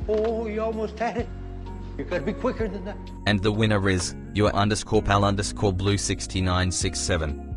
Oh, you almost had it. You gotta be quicker than that. And the winner is your underscore pal underscore blue 6967.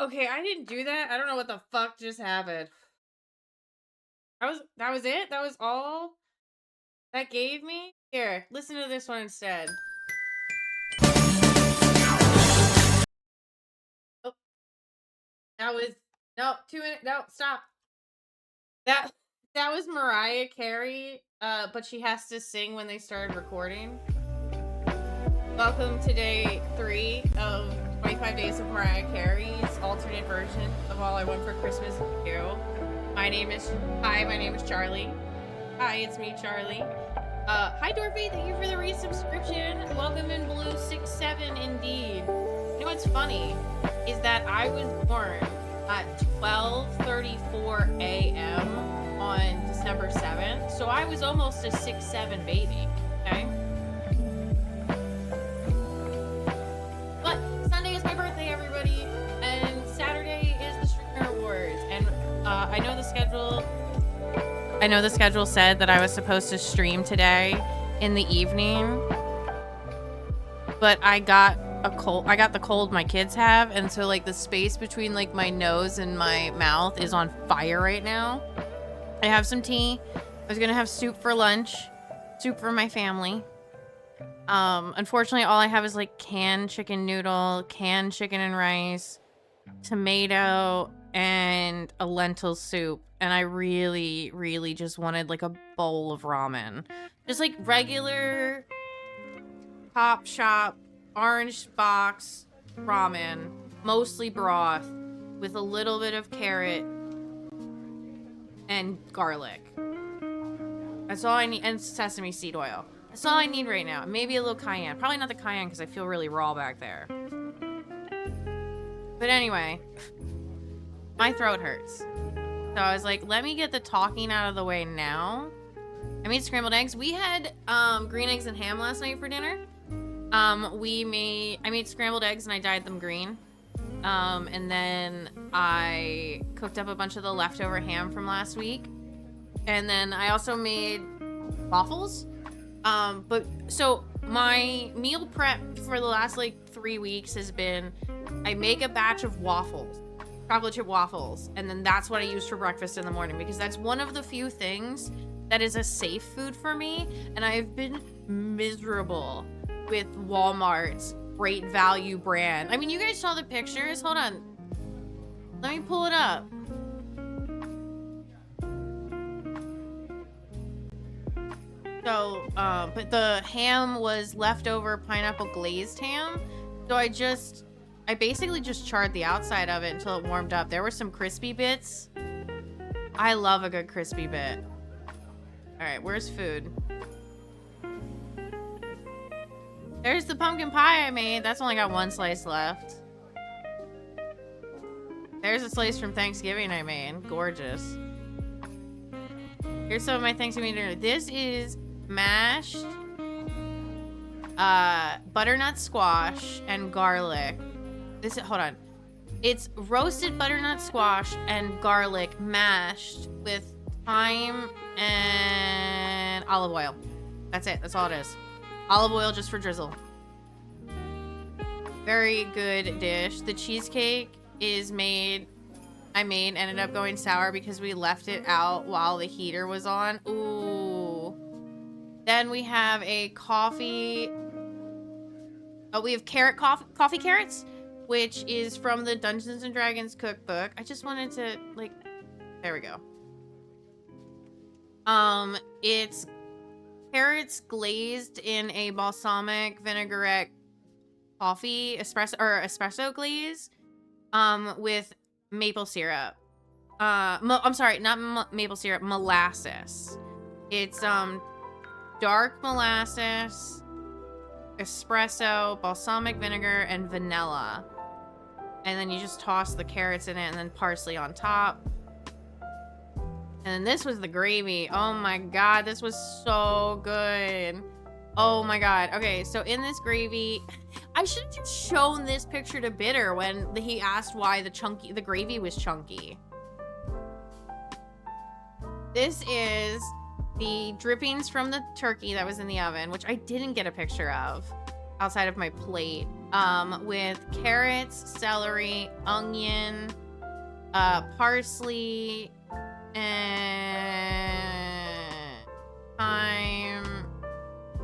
Okay, I didn't do that. I don't know what the fuck just happened. That was it? That was all that gave me? Here, listen to this one instead. Oh, that was no 2 minutes. No, stop. That was Mariah Carey, but she has to sing when they started recording. Welcome to day 3 of 25 Days of Mariah Carey's alternate version of All I Want for Christmas Is You. My name is Charlie. Hi, it's me, Charlie. Hi Dorothy, thank you for the resubscription. Welcome in Blue 67 indeed. You know what's funny is that I was born at 12:34 a.m. on December 7th, so I was almost a 6'7" baby, okay? But Sunday is my birthday, everybody, and Saturday is the Streamer Awards, and I know the schedule said that I was supposed to stream today in the evening, but I got the cold my kids have, and so like the space between like my nose and my mouth is on fire right now. I have some tea. I was gonna have soup for lunch, soup for my family. Unfortunately, all I have is like canned chicken noodle, canned chicken and rice, tomato, and a lentil soup. And I really, really just wanted like a bowl of ramen. Just like regular Top Shop, orange box ramen, mostly broth, with a little bit of carrot and garlic. That's all I need, and sesame seed oil. That's all I need right now. Maybe a little cayenne. Probably not the cayenne because I feel really raw back there. But anyway, my throat hurts. So I was like, let me get the talking out of the way now. I made scrambled eggs. We had green eggs and ham last night for dinner. I made scrambled eggs and I dyed them green. And then I cooked up a bunch of the leftover ham from last week. And then I also made waffles. But so my meal prep for the last like 3 weeks has been I make a batch of waffles, chocolate chip waffles, and then that's what I use for breakfast in the morning because that's one of the few things that is a safe food for me. And I've been miserable with Walmart's Great Value brand. I mean, you guys saw the pictures. Hold on. Let me pull it up. So, but the ham was leftover pineapple glazed ham. So I basically just charred the outside of it until it warmed up. There were some crispy bits. I love a good crispy bit. All right, where's food? There's the pumpkin pie I made. That's only got 1 slice left. There's a slice from Thanksgiving I made. Gorgeous. Here's some of my Thanksgiving dinner. This is mashed butternut squash and garlic. Hold on. It's roasted butternut squash and garlic mashed with thyme and olive oil. That's it. That's all it is. Olive oil just for drizzle. Very good dish. The cheesecake is ended up going sour because we left it out while the heater was on. Ooh. Then we have a coffee. Oh, we have coffee carrots, which is from the Dungeons and Dragons cookbook. I just wanted to there we go. It's carrots glazed in a balsamic vinaigrette coffee espresso glaze, with maple syrup. I'm sorry, not maple syrup, molasses. It's dark molasses, espresso, balsamic vinegar, and vanilla. And then you just toss the carrots in it and then parsley on top. And then this was the gravy. Oh my god, this was so good. Oh my god. Okay, so in this gravy, I should have just shown this picture to Bitter when he asked why the gravy was chunky. This is the drippings from the turkey that was in the oven, which I didn't get a picture of outside of my plate, with carrots, celery, onion, parsley, and thyme,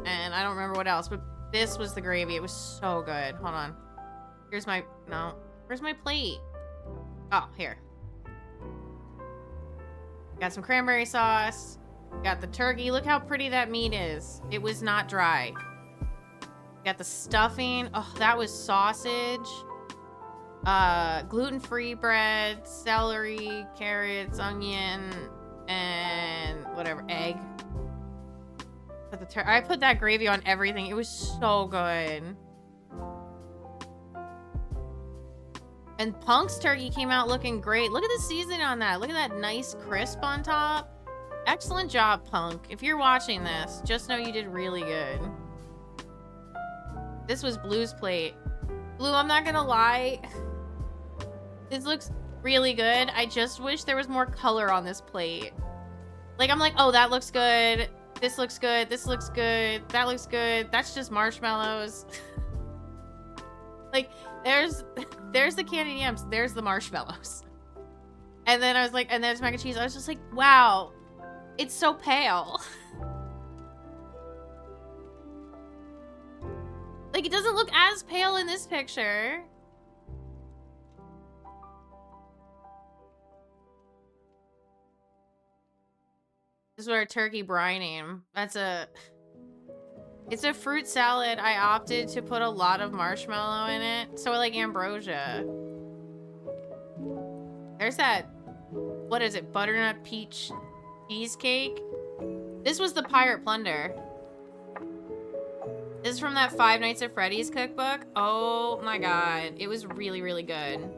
and I don't remember what else, but this was the gravy. It was so good. Hold on. Where's my plate? Oh, here. Got some cranberry sauce. Got the turkey. Look how pretty that meat is. It was not dry. Got the stuffing. Oh, that was sausage. Gluten-free bread, celery, carrots, onion, and whatever, egg. I put that gravy on everything. It was so good. And Punk's turkey came out looking great. Look at the seasoning on that. Look at that nice crisp on top. Excellent job, Punk. If you're watching this, just know you did really good. This was Blue's plate. Blue, I'm not gonna lie. This looks really good. I just wish there was more color on this plate. I'm like, oh, that looks good. This looks good. This looks good. That looks good. That's just marshmallows. There's the candied yams. There's the marshmallows. And then I was like, and there's mac and cheese. I was just like, wow, it's so pale. It doesn't look as pale in this picture. This is our turkey brining. It's a fruit salad. I opted to put a lot of marshmallow in it. So like ambrosia. There's that, what is it? Butternut peach cheesecake. This was the Pirate Plunder. This is from that Five Nights at Freddy's cookbook. Oh my god. It was really, really good.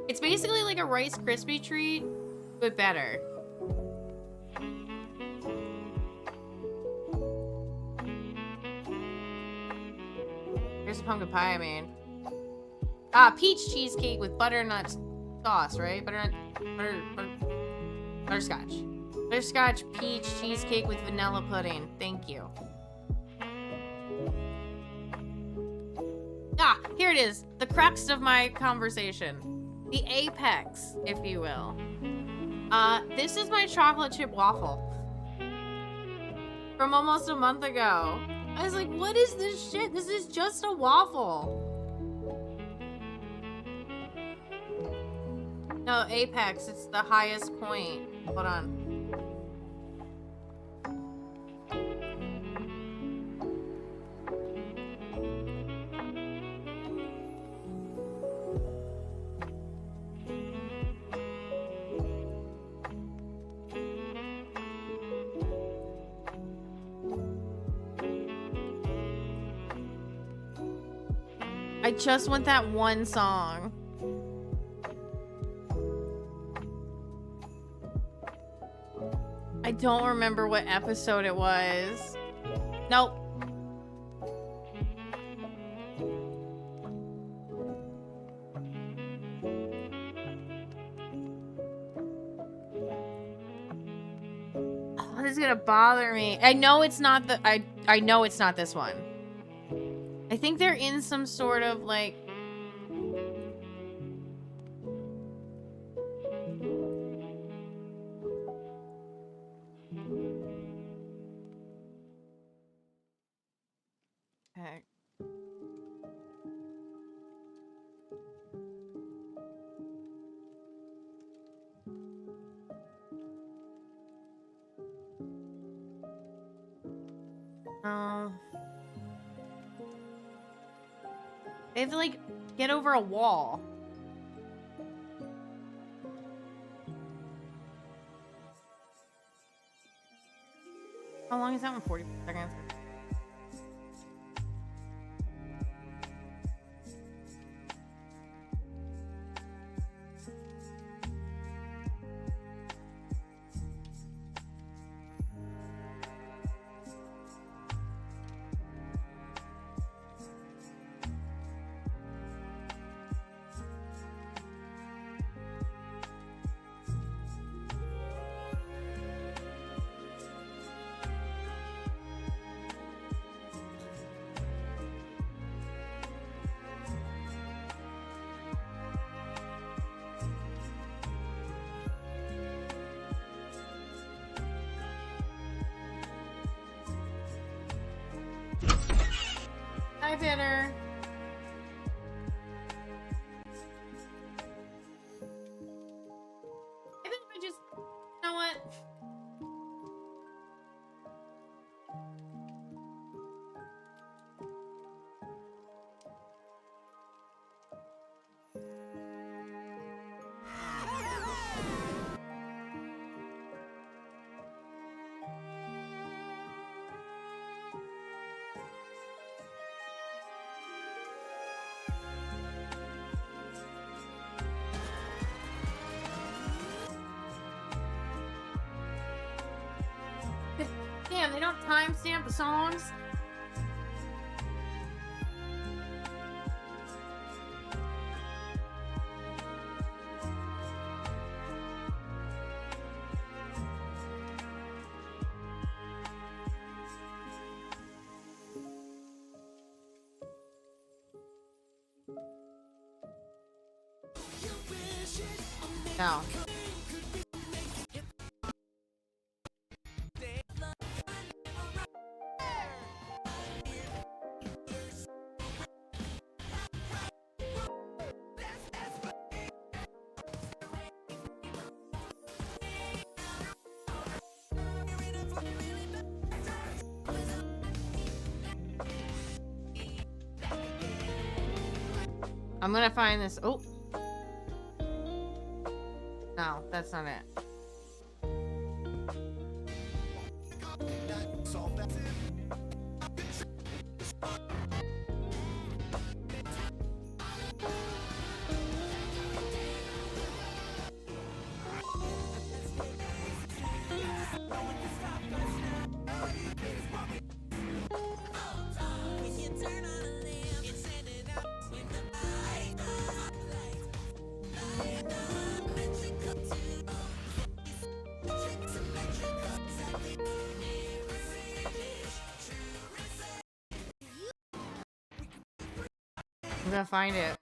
It's basically like a Rice Krispie treat, but better. Here's the pumpkin pie I made. Peach cheesecake with butternut sauce, right? Butterscotch. Butterscotch peach cheesecake with vanilla pudding. Thank you. Ah, here it is. The crux of my conversation. The apex, if you will. This is my chocolate chip waffle. From almost a month ago. I was like, what is this shit? This is just a waffle. No, apex. It's the highest point. Hold on. I just want that one song. I don't remember what episode it was. Nope. Oh, this is gonna bother me. I know it's not the I know it's not this one. I think they're in some sort of like heck. Oh. They have to, like, get over a wall. How long is that one? 40 seconds. Hi, Bitter. I think I just, you know what? Damn, they don't timestamp the songs? No. I'm gonna find this. Oh. No, that's not it. I'm gonna find it.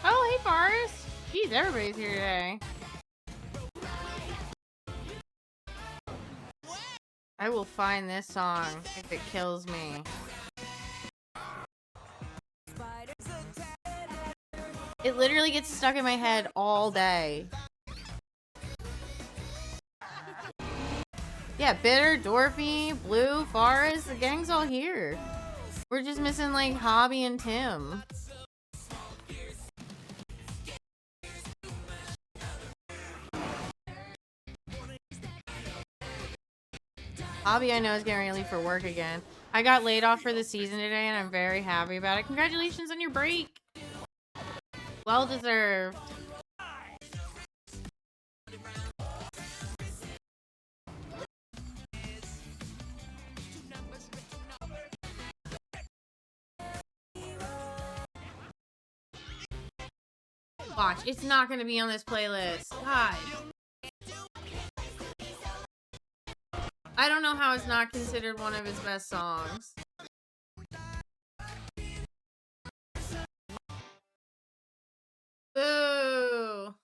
Oh, hey, Forrest. Jeez, everybody's here today. I will find this song if it kills me. It literally gets stuck in my head all day. Yeah, Bitter, Dorothy, Blue, Forrest, the gang's all here. We're just missing like Hobby and Tim. Hobby, I know, is getting ready to leave for work again. I got laid off for the season today, and I'm very happy about it. Congratulations on your break. Well deserved. Watch, it's not going to be on this playlist. God. I don't know how it's not considered one of his best songs. Boo!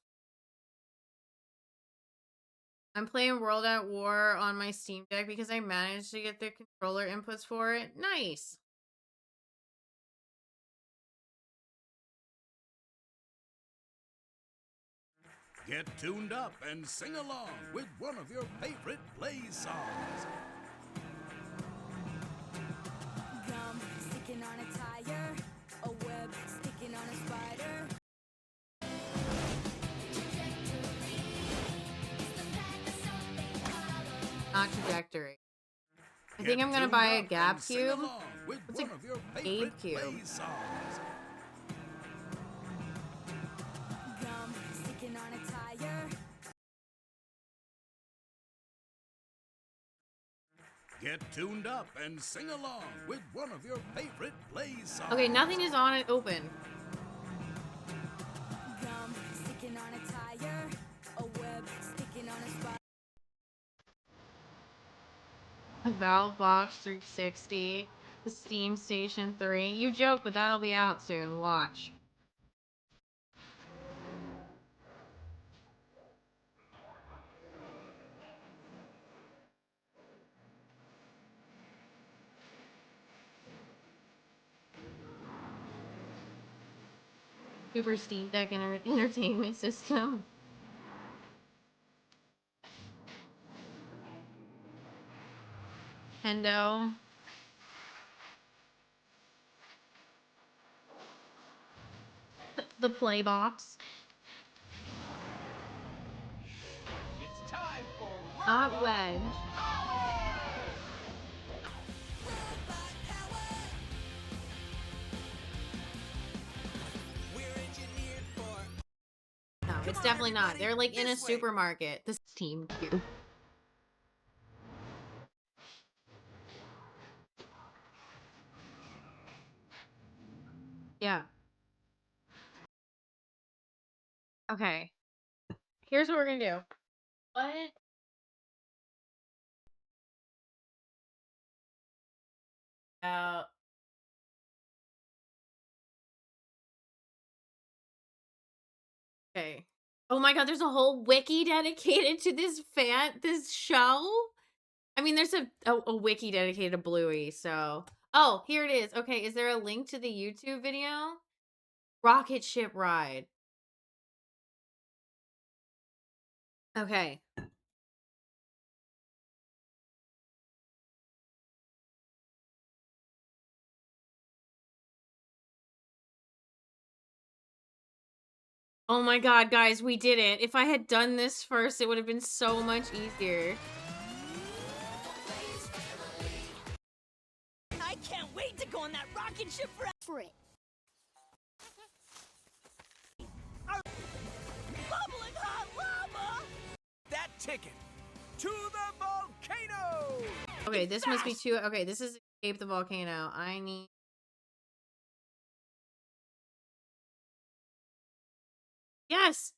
I'm playing World at War on my Steam Deck because I managed to get the controller inputs for it. Nice! Get tuned up and sing along with one of your favorite play songs. Gum sticking on a tire, a web sticking on a spider. Not trajectory. I think I'm gonna buy a Gap Cube. What's a Gabe Cube? Gum sticking on a tire. Get tuned up and sing along with one of your favorite play songs. Okay, nothing is on it open. Gum sticking on a tire, a web sticking on a spider. A Valve Box 360, the Steam Station 3. You joke, but that'll be out soon. Watch. Super Steam Deck Entertainment System. Hendo. The Play Box. It's time for Not Wedge. No, it's definitely not. They're like in a supermarket. The Steam Cube. Yeah. Okay. Here's what we're gonna do. What? Uh. Okay. Oh my god, there's a whole wiki dedicated to this show? I mean, there's a wiki dedicated to Bluey, so... Oh, here it is. Okay, is there a link to the YouTube video? Rocket Ship Ride. Okay. Oh my god, guys, we did it. If I had done this first, it would have been so much easier. sinking ship for it. Bubbling hot lava! That ticket to the volcano! Okay, this must be too. Okay, this is escape the volcano. I need. Yes.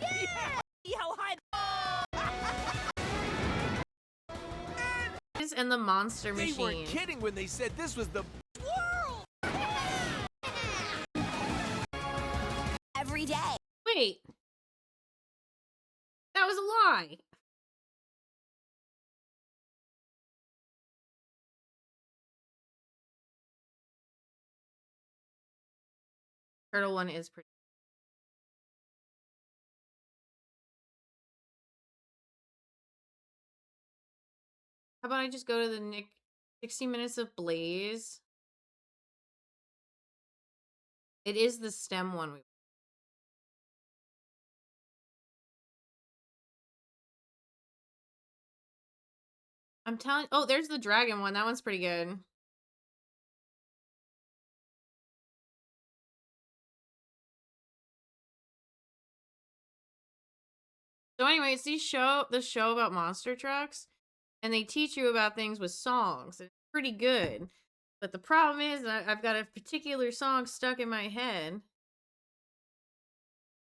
See how high And the monster They machine. weren't kidding when they said this was the world! Every day. Wait. That was a lie. Turtle one is pretty. How about I just go to the Nick 60 Minutes of Blaze? It is the STEM one. I'm telling. Oh, there's the dragon one. That one's pretty good. So, anyways, the show about monster trucks, and they teach you about things with songs. It's pretty good. But the problem is I've got a particular song stuck in my head,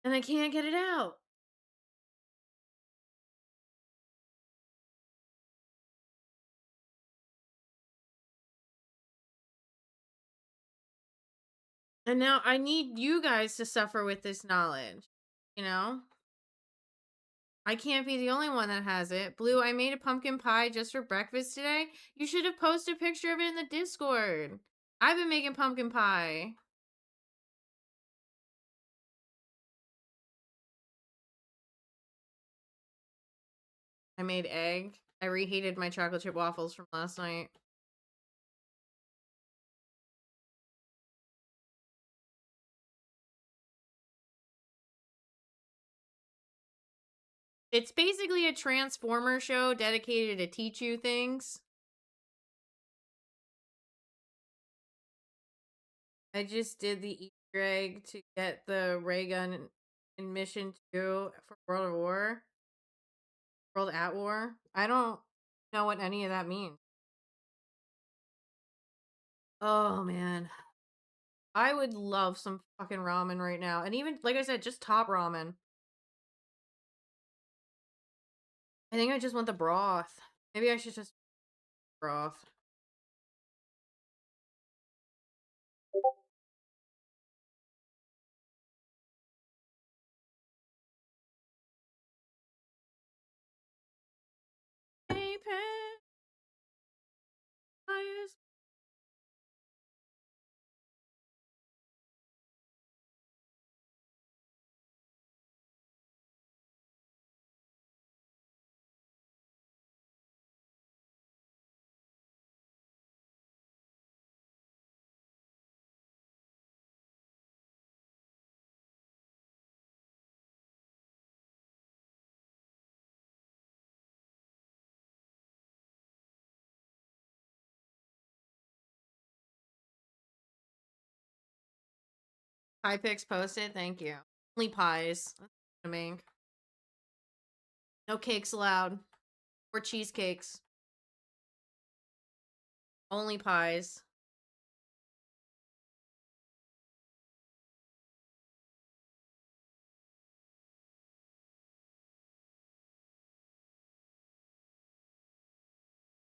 and I can't get it out. And now I need you guys to suffer with this knowledge. You know? I can't be the only one that has it. Blue, I made a pumpkin pie just for breakfast today. You should have posted a picture of it in the Discord. I've been making pumpkin pie. I made egg. I reheated my chocolate chip waffles from last night. It's basically a Transformer show dedicated to teach you things. I just did the Easter egg to get the ray gun in Mission 2 for World of War. World at War. I don't know what any of that means. Oh, man. I would love some fucking ramen right now. And even, like I said, just top ramen. I think I just want the broth. Maybe I should just broth. Hey, pet. Pie pics posted. Thank you. Only pies. That's what I mean. No cakes allowed. Or cheesecakes. Only pies.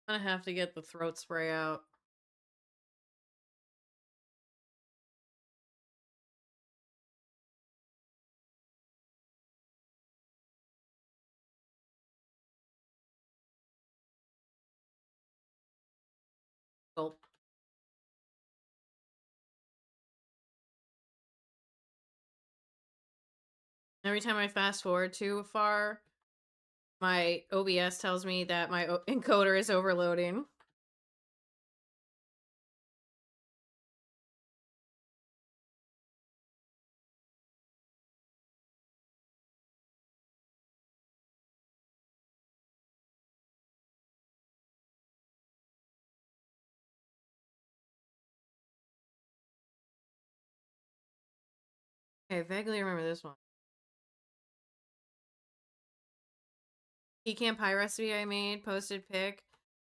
I'm gonna have to get the throat spray out. Gulp. Every time I fast forward too far, my OBS tells me that my encoder is overloading. Okay, I vaguely remember this one. Pecan pie recipe I made, posted pic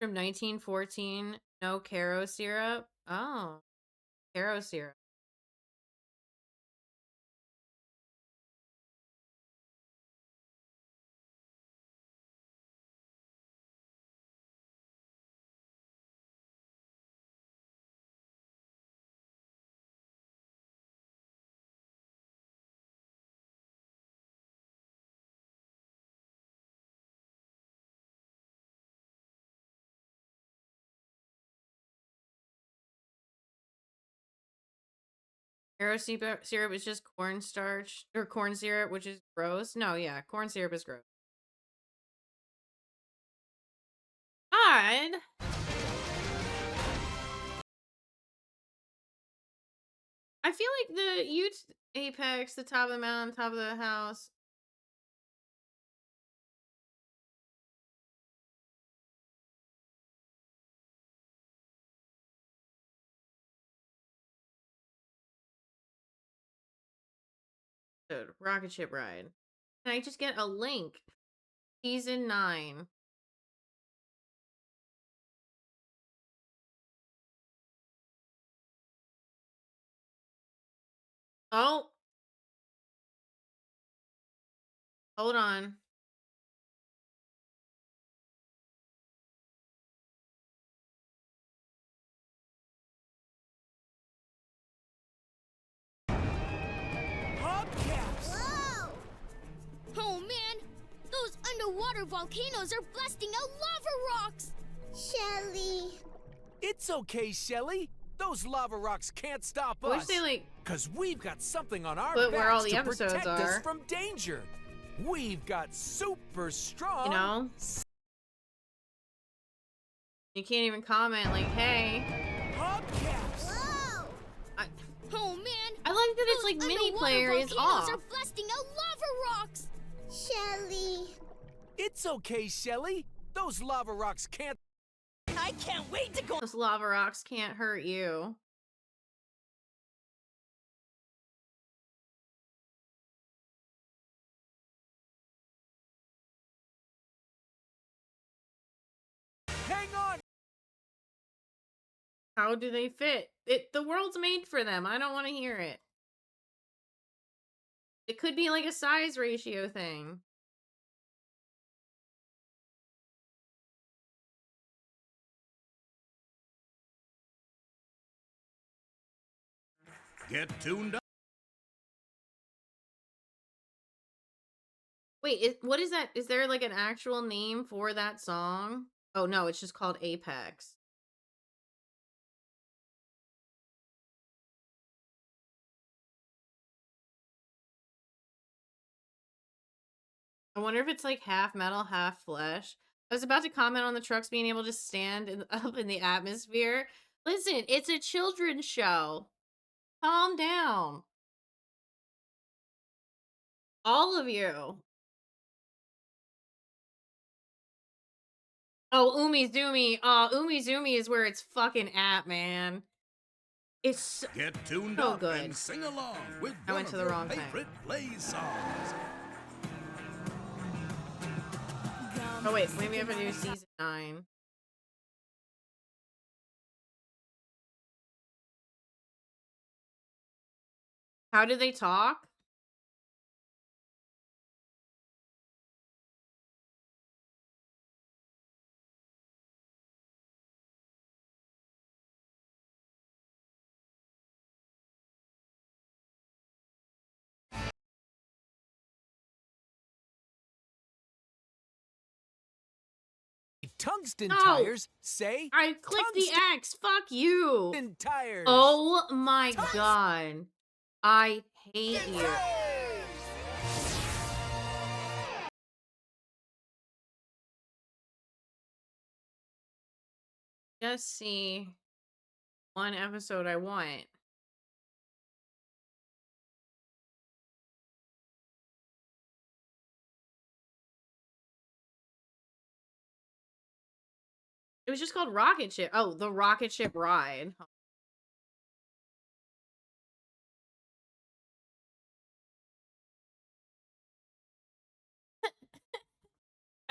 from 1914. No Caro syrup. Oh, Caro syrup. Caro syrup is just cornstarch or corn syrup, which is gross. No, yeah, corn syrup is gross. God. I feel like the Ute apex, the top of the mountain, top of the house. Dude, rocket ship ride. Can I just get a link? Season 9. Oh, hold on. Hubcaps! Whoa! Oh man, those underwater volcanoes are blasting out lava rocks! Shelly. It's okay, Shelly. Those lava rocks can't stop I wish us. they like Cause we've got something on our put backs where all the to episodes protect us are. from danger. We've got super strong. You know? You can't even comment like, hey. Hubcaps! Whoa! I Oh man, like that it's like those mini underwater player is volcanoes off. are blasting out lava rocks! Shelly. It's okay, Shelly. Those lava rocks can't. I can't wait to go. Those lava rocks can't hurt you. Hang on. How do they fit? The world's made for them. I don't want to hear it. It could be like a size ratio thing. Get tuned up. Wait, what is that? Is there like an actual name for that song? Oh no, it's just called Apex. I wonder if it's like half metal, half flesh. I was about to comment on the trucks being able to stand up in the atmosphere. Listen, it's a children's show. Calm down. All of you. Oh, Umizoomi. Oh, Umizoomi is where it's fucking at, man. It's Get tuned so up good. and sing along with I one went of to the your wrong thing. favorite play songs. Oh wait, maybe I have to do season 9. How do they talk? Tungsten No. tires say I clicked the X. Fuck you. tungsten tires. Oh my god. I hate you. Just see one episode I want. It was just called Rocket Ship. Oh, the Rocket Ship Ride.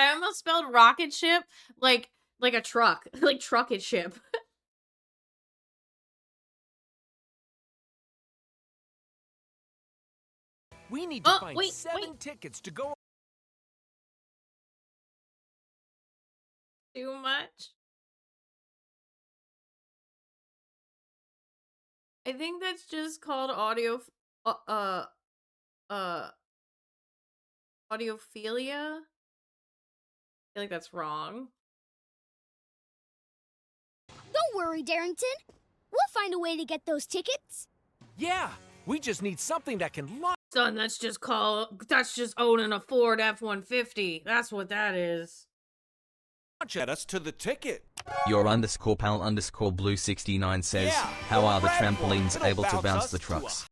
I almost spelled rocket ship like a truck, like trucket ship. We need to Oh, find wait, 7 tickets to go. Too much. I think that's just called uh audiophilia. I feel like that's wrong. Don't worry, Darrington. We'll find a way to get those tickets. Yeah, we just need something that can launch Son, that's just owning a Ford F-150. That's what that is. at us to the ticket. Your underscore pal underscore blue 69 says, Yeah, how are the red one. trampolines It'll able to bounce bounce us the to trucks?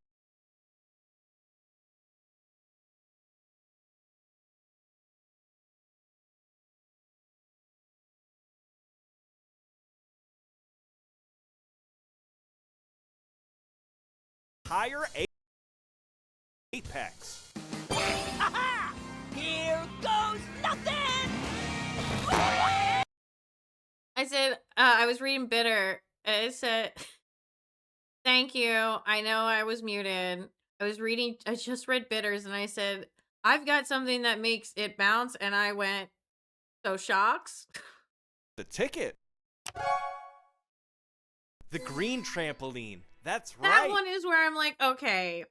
Higher apex. Here goes nothing! I said, I was reading Bitter. It said, thank you. I know I was muted. I just read Bitters and I said, I've got something that makes it bounce. And I went, so shocks? The ticket. The green trampoline. That's That right. one is where I'm like, okay,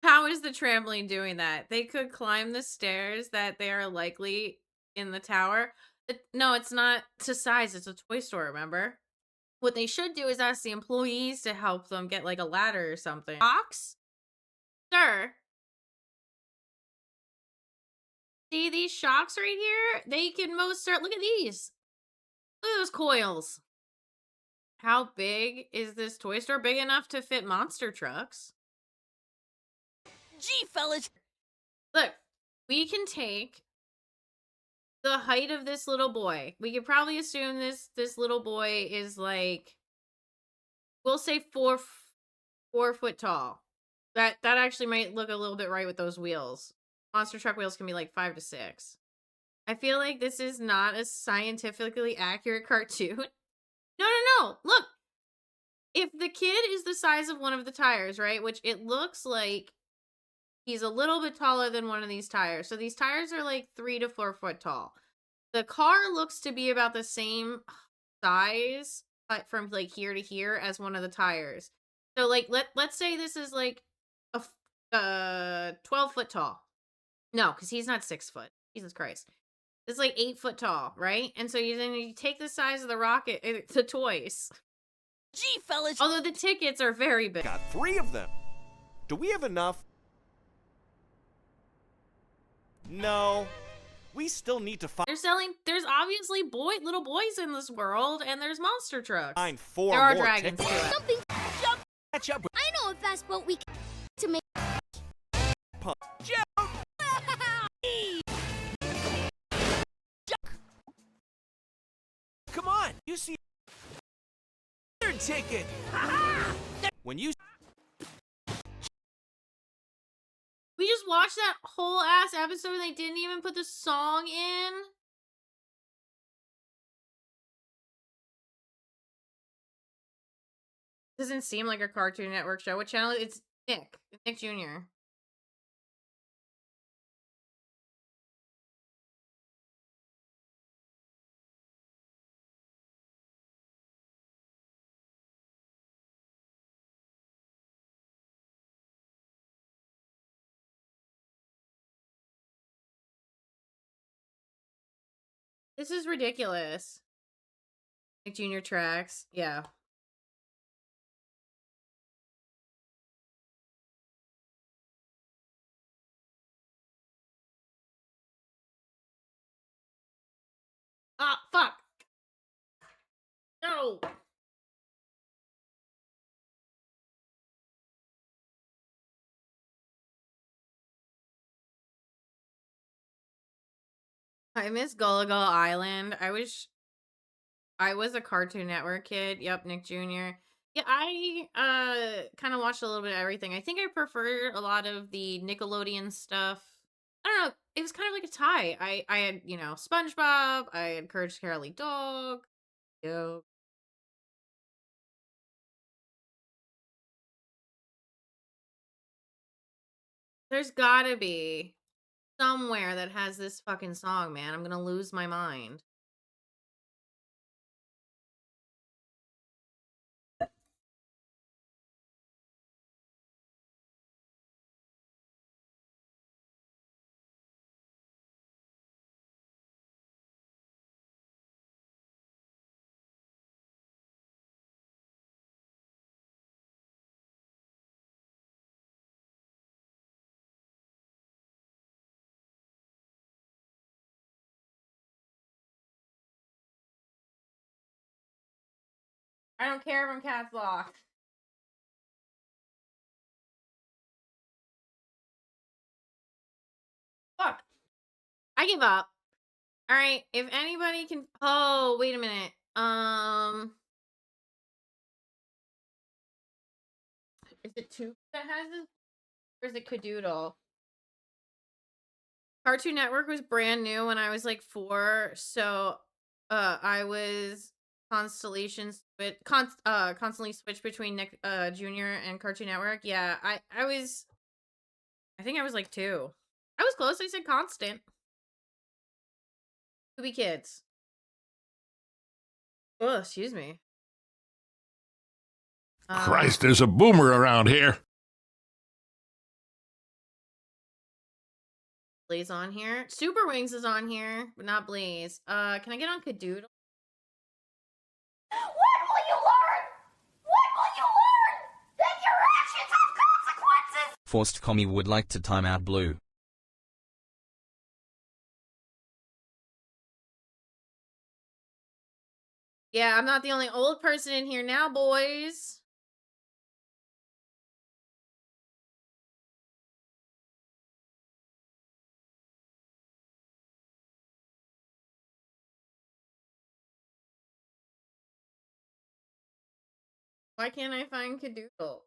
how is the trampoline doing that? They could climb the stairs that they are likely in the tower. No, it's not to size. It's a toy store, remember? What they should do is ask the employees to help them get like a ladder or something. Box? Sir. See these shocks right here? They can most start. Look at these. Look at those coils. How big is this toy store? Big enough to fit monster trucks. Gee, fellas. Look, we can take the height of this little boy. We could probably assume this little boy is like, we'll say 4 foot tall. That actually might look a little bit right with those wheels. Monster truck wheels can be like 5 to 6. I feel like this is not a scientifically accurate cartoon. No. Look, if the kid is the size of one of the tires, right? Which it looks like he's a little bit taller than one of these tires. So these tires are like 3 to 4 foot tall. The car looks to be about the same size from like here to here as one of the tires. So like let's say this is like a 12 foot tall. No, because he's not 6 foot. Jesus Christ. It's like 8 foot tall, right? And so you take the size of the rocket, the toys. Gee, fellas. Although the tickets are very big. Got 3 of them. Do we have enough? No. We still need to There's obviously little boys in this world, and there's monster trucks. find 4 There are more dragons tickets. too. Something. Catch up with I know a fast boat we can to make. Pump. Come on, you see third ticket. When you We just watched that whole ass episode and they didn't even put the song in. Doesn't seem like a Cartoon Network show. What channel? It's Nick Jr. This is ridiculous. Nick Jr. tracks. Yeah. Ah, fuck. No. I miss Gullah Gullah Island. I wish I was a Cartoon Network kid. Yep, Nick Jr. Yeah, I kind of watched a little bit of everything. I think I prefer a lot of the Nickelodeon stuff I don't know. It was kind of like a tie. I had, you know, SpongeBob. I had Courage the Cowardly Dog. Yo. There's gotta be somewhere that has this fucking song, man. I'm gonna lose my mind. I don't care if I'm Caps Lock. Fuck. I give up. All right. If anybody can. Oh, wait a minute. Is it two that has this? Or is it Cadoodle? Cartoon Network was brand new when I was like 4, so I was constantly switched between Nick Jr. and Cartoon Network. Yeah, I think I was like 2. I was close. I said constant. To be kids. Oh, excuse me. Christ, there's a boomer around here. Blaze on here. Super Wings is on here, but not Blaze. Can I get on Cadoodle? When will you learn? When will you learn that your actions have consequences? Forced Commie would like to time out Blue. Yeah, I'm not the only old person in here now, boys. Why can't I find Cadoodle?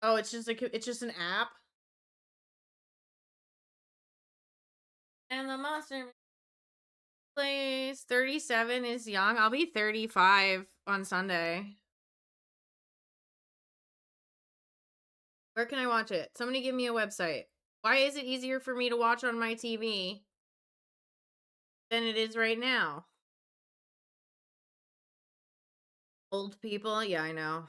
Oh, it's just an app. And the monster plays 37 is young. I'll be 35 on Sunday. Where can I watch it? Somebody give me a website. Why is it easier for me to watch on my TV than it is right now? Old people? Yeah, I know.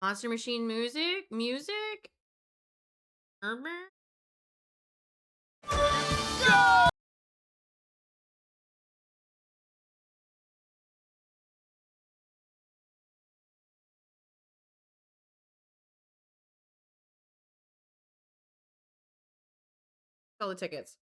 Monster Machine music? Music? Urban? Go! Sell the tickets.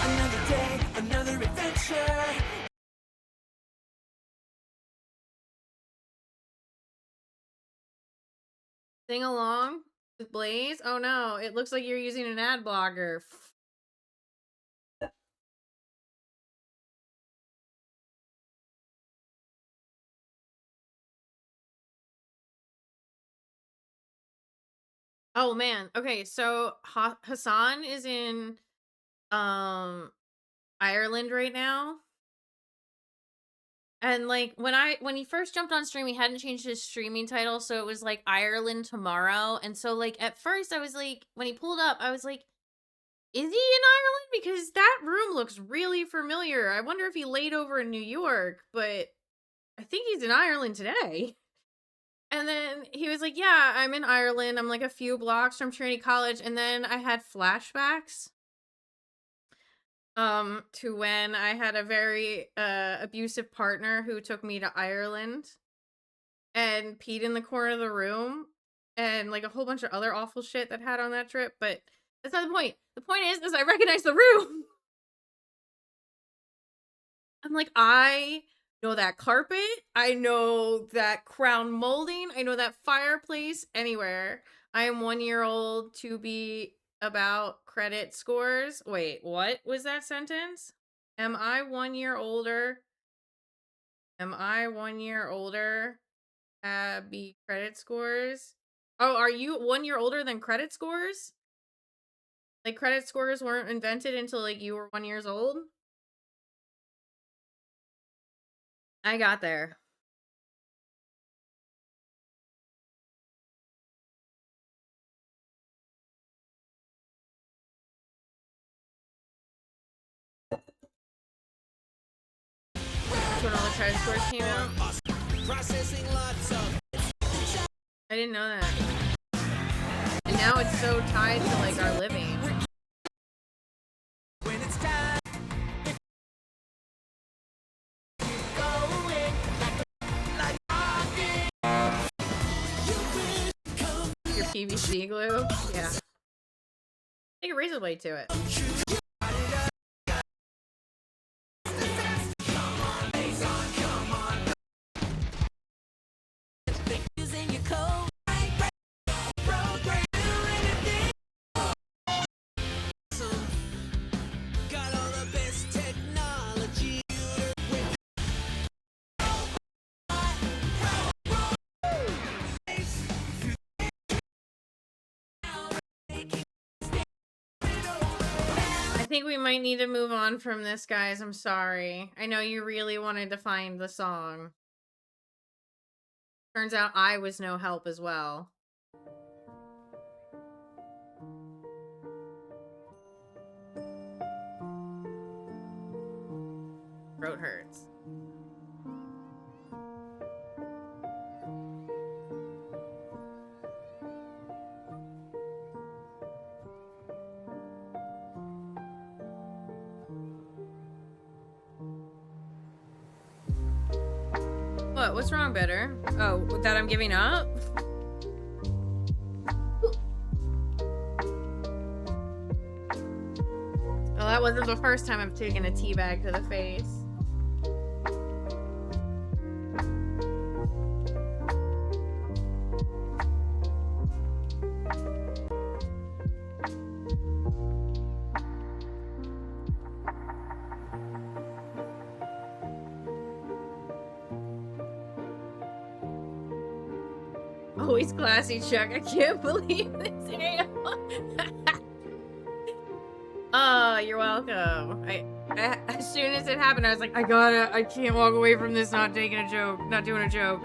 Another day, another adventure. Sing along with Blaze? Oh no, it looks like you're using an ad blocker. Oh man. Okay, so Hassan is in Ireland right now. And like when he first jumped on stream, he hadn't changed his streaming title, so it was like Ireland Tomorrow. And so like at first I was like, when he pulled up, I was like, is he in Ireland? Because that room looks really familiar. I wonder if he laid over in New York, but I think he's in Ireland today. And then he was like, yeah, I'm in Ireland. I'm like a few blocks from Trinity College. And then I had flashbacks to when I had a very abusive partner who took me to Ireland and peed in the corner of the room and like a whole bunch of other awful shit that had on that trip. But that's not the point. The point is I recognize the room. I'm like, I know that carpet. I know that crown molding. I know that fireplace anywhere. I am 1 year old to be about credit scores. Wait, what was that sentence? Am I 1 year older? Am I 1 year older? Be credit scores. Oh, are you 1 year older than credit scores? Like credit scores weren't invented until like you were 1 years old? I got there. That's when all the credit scores came out. I didn't know that. And now it's so tied to like our living. When it's time. Your PVC glue? Yeah. Take a razor blade to it. I think we might need to move on from this, guys. I'm sorry. I know you really wanted to find the song. Turns out I was no help as well. Throat hurts. What? What's wrong, Bitter? Oh, that I'm giving up? Well, that wasn't the first time I've taken a tea bag to the face. Always classy, Chuck. I can't believe this. Oh, you're welcome. I as soon as it happened, I was like, I can't walk away from this not taking a joke, not doing a joke.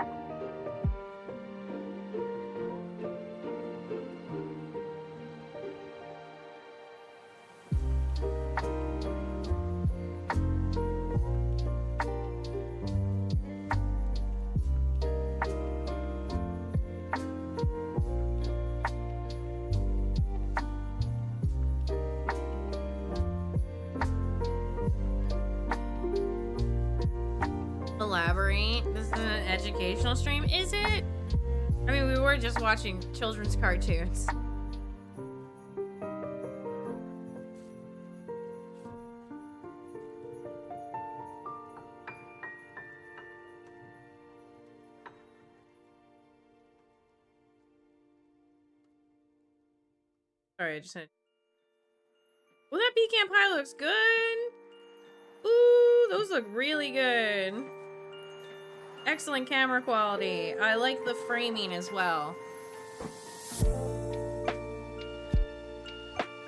Elaborate. This is an educational stream, is it? I mean, we were just watching children's cartoons. Sorry, I just had... Well, that pecan pie looks good. Ooh, those look really good. Excellent camera quality. I like the framing as well.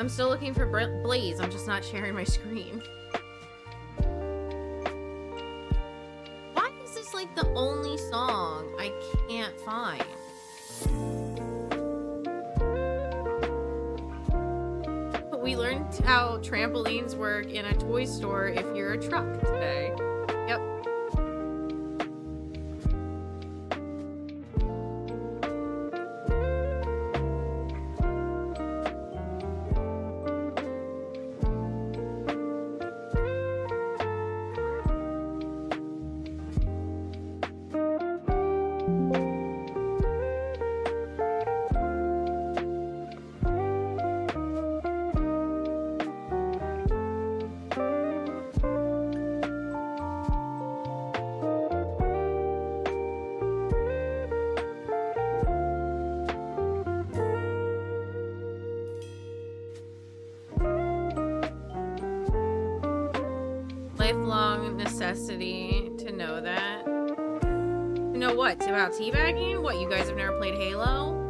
I'm still looking for Blaze. I'm just not sharing my screen. Why is this like the only song I can't find? We learned how trampolines work in a toy store if you're a truck today. Yep. lifelong necessity to know that. To know what? About teabagging? What, you guys have never played Halo?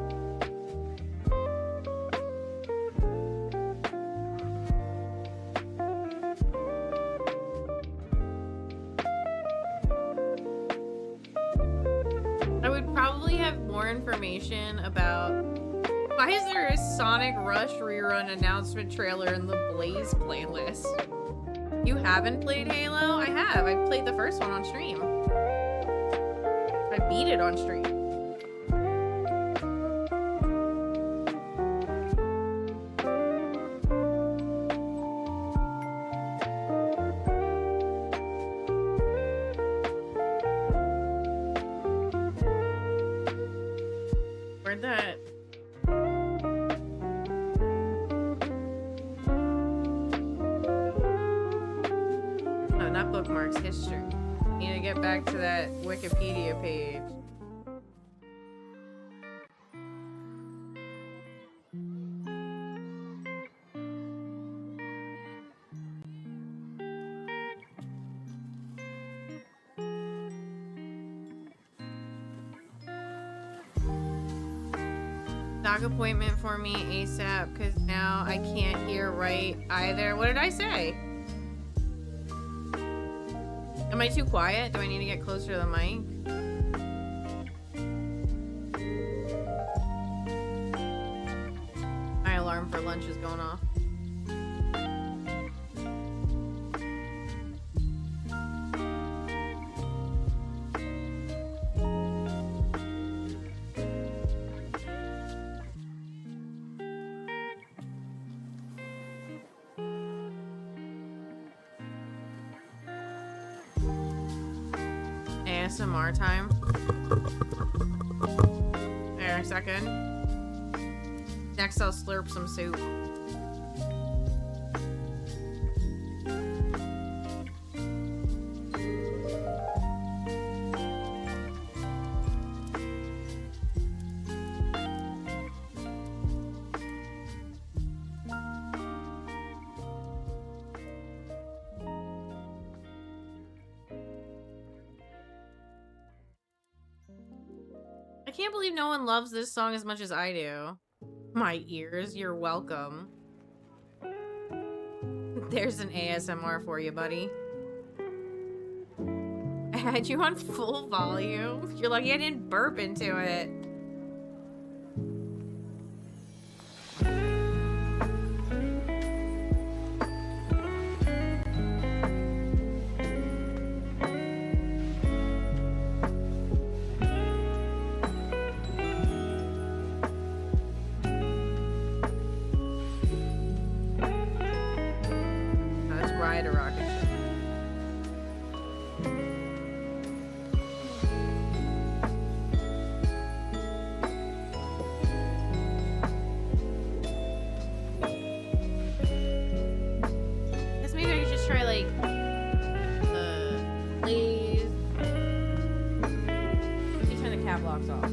I would probably have more information about... Why is there a Sonic Rush rerun announcement trailer in the Blaze playlist? You haven't played Halo? I have. I played the first one on stream. I beat it on stream. Where'd that... Oh, not bookmarks, history. Need to get back to that Wikipedia page. Dog appointment for me ASAP, because now I can't hear right either. What did I say? Am I too quiet? Do I need to get closer to the mic? My alarm for lunch is going off. ASMR time. There, a second. Next, I'll slurp some soup. I can't believe no one loves this song as much as I do. My ears, you're welcome. There's an ASMR for you, buddy. I had you on full volume. You're lucky I didn't burp into it. Ride a rocket ship. Guess maybe I could just try like Blaze. Let me turn the cap locks off.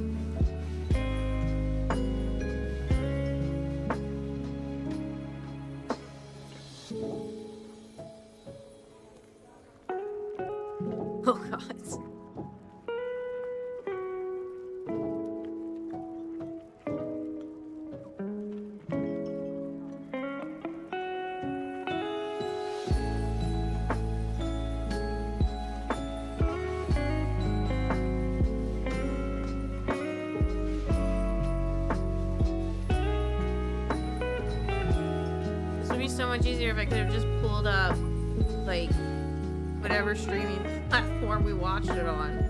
Oh god. This would be so much easier if I could have just pulled up like whatever streaming platform we watched it on.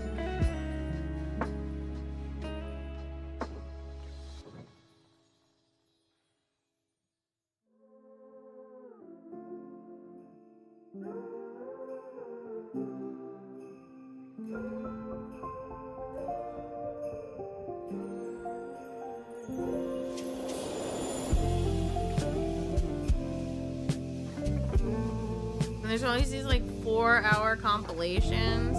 And there's always these like 4-hour compilations.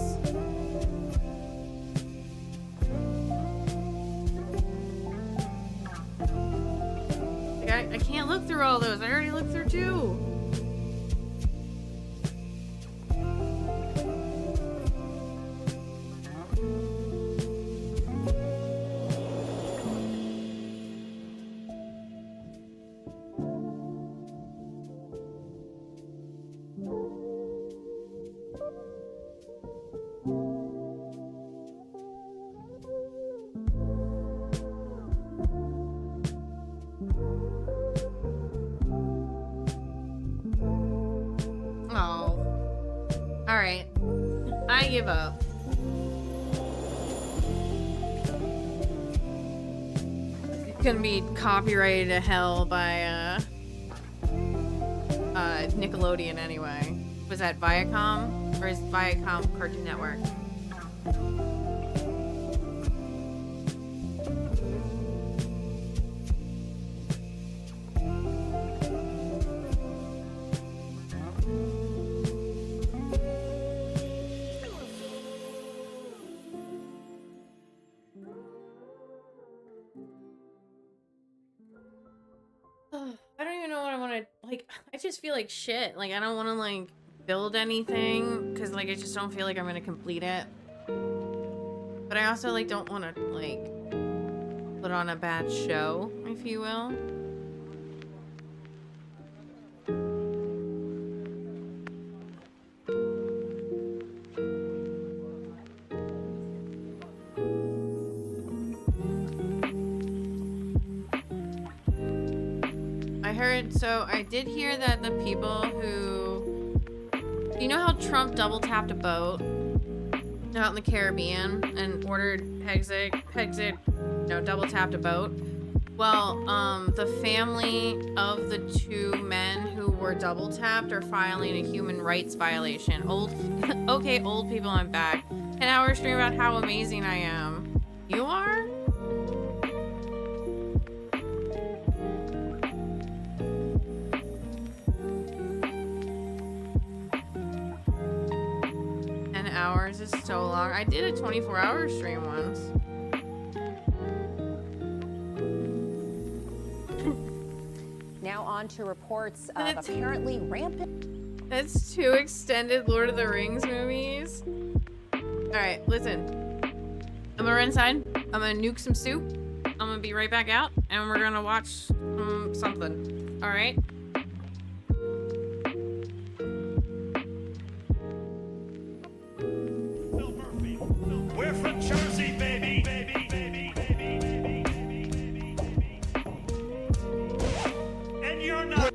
Like I can't look through all those. I already looked through 2. I give up. Gonna be copyrighted to hell by Nickelodeon anyway. Was that Viacom? Or is Viacom Cartoon Network? I don't even know what I want to, like, I just feel like shit. Like, I don't want to, like, build anything, because, like, I just don't feel like I'm going to complete it. But I also, like, don't want to, like, put on a bad show, if you will. So I did hear that the people who, you know how Trump double tapped a boat out in the Caribbean and ordered double tapped a boat? Well, the family of the two men who were double tapped are filing a human rights violation. Okay, old people, I'm back. 10-hour stream about how amazing I am. You are? Hours is so long. I did a 24-hour stream once. Now on to reports of apparently rampant. That's 2 extended Lord of the Rings movies. Alright, listen. I'm gonna run inside. I'm gonna nuke some soup. I'm gonna be right back out. And we're gonna watch something. Alright? We're from Jersey, baby, baby, baby, baby, baby, baby, baby, baby. And you're not.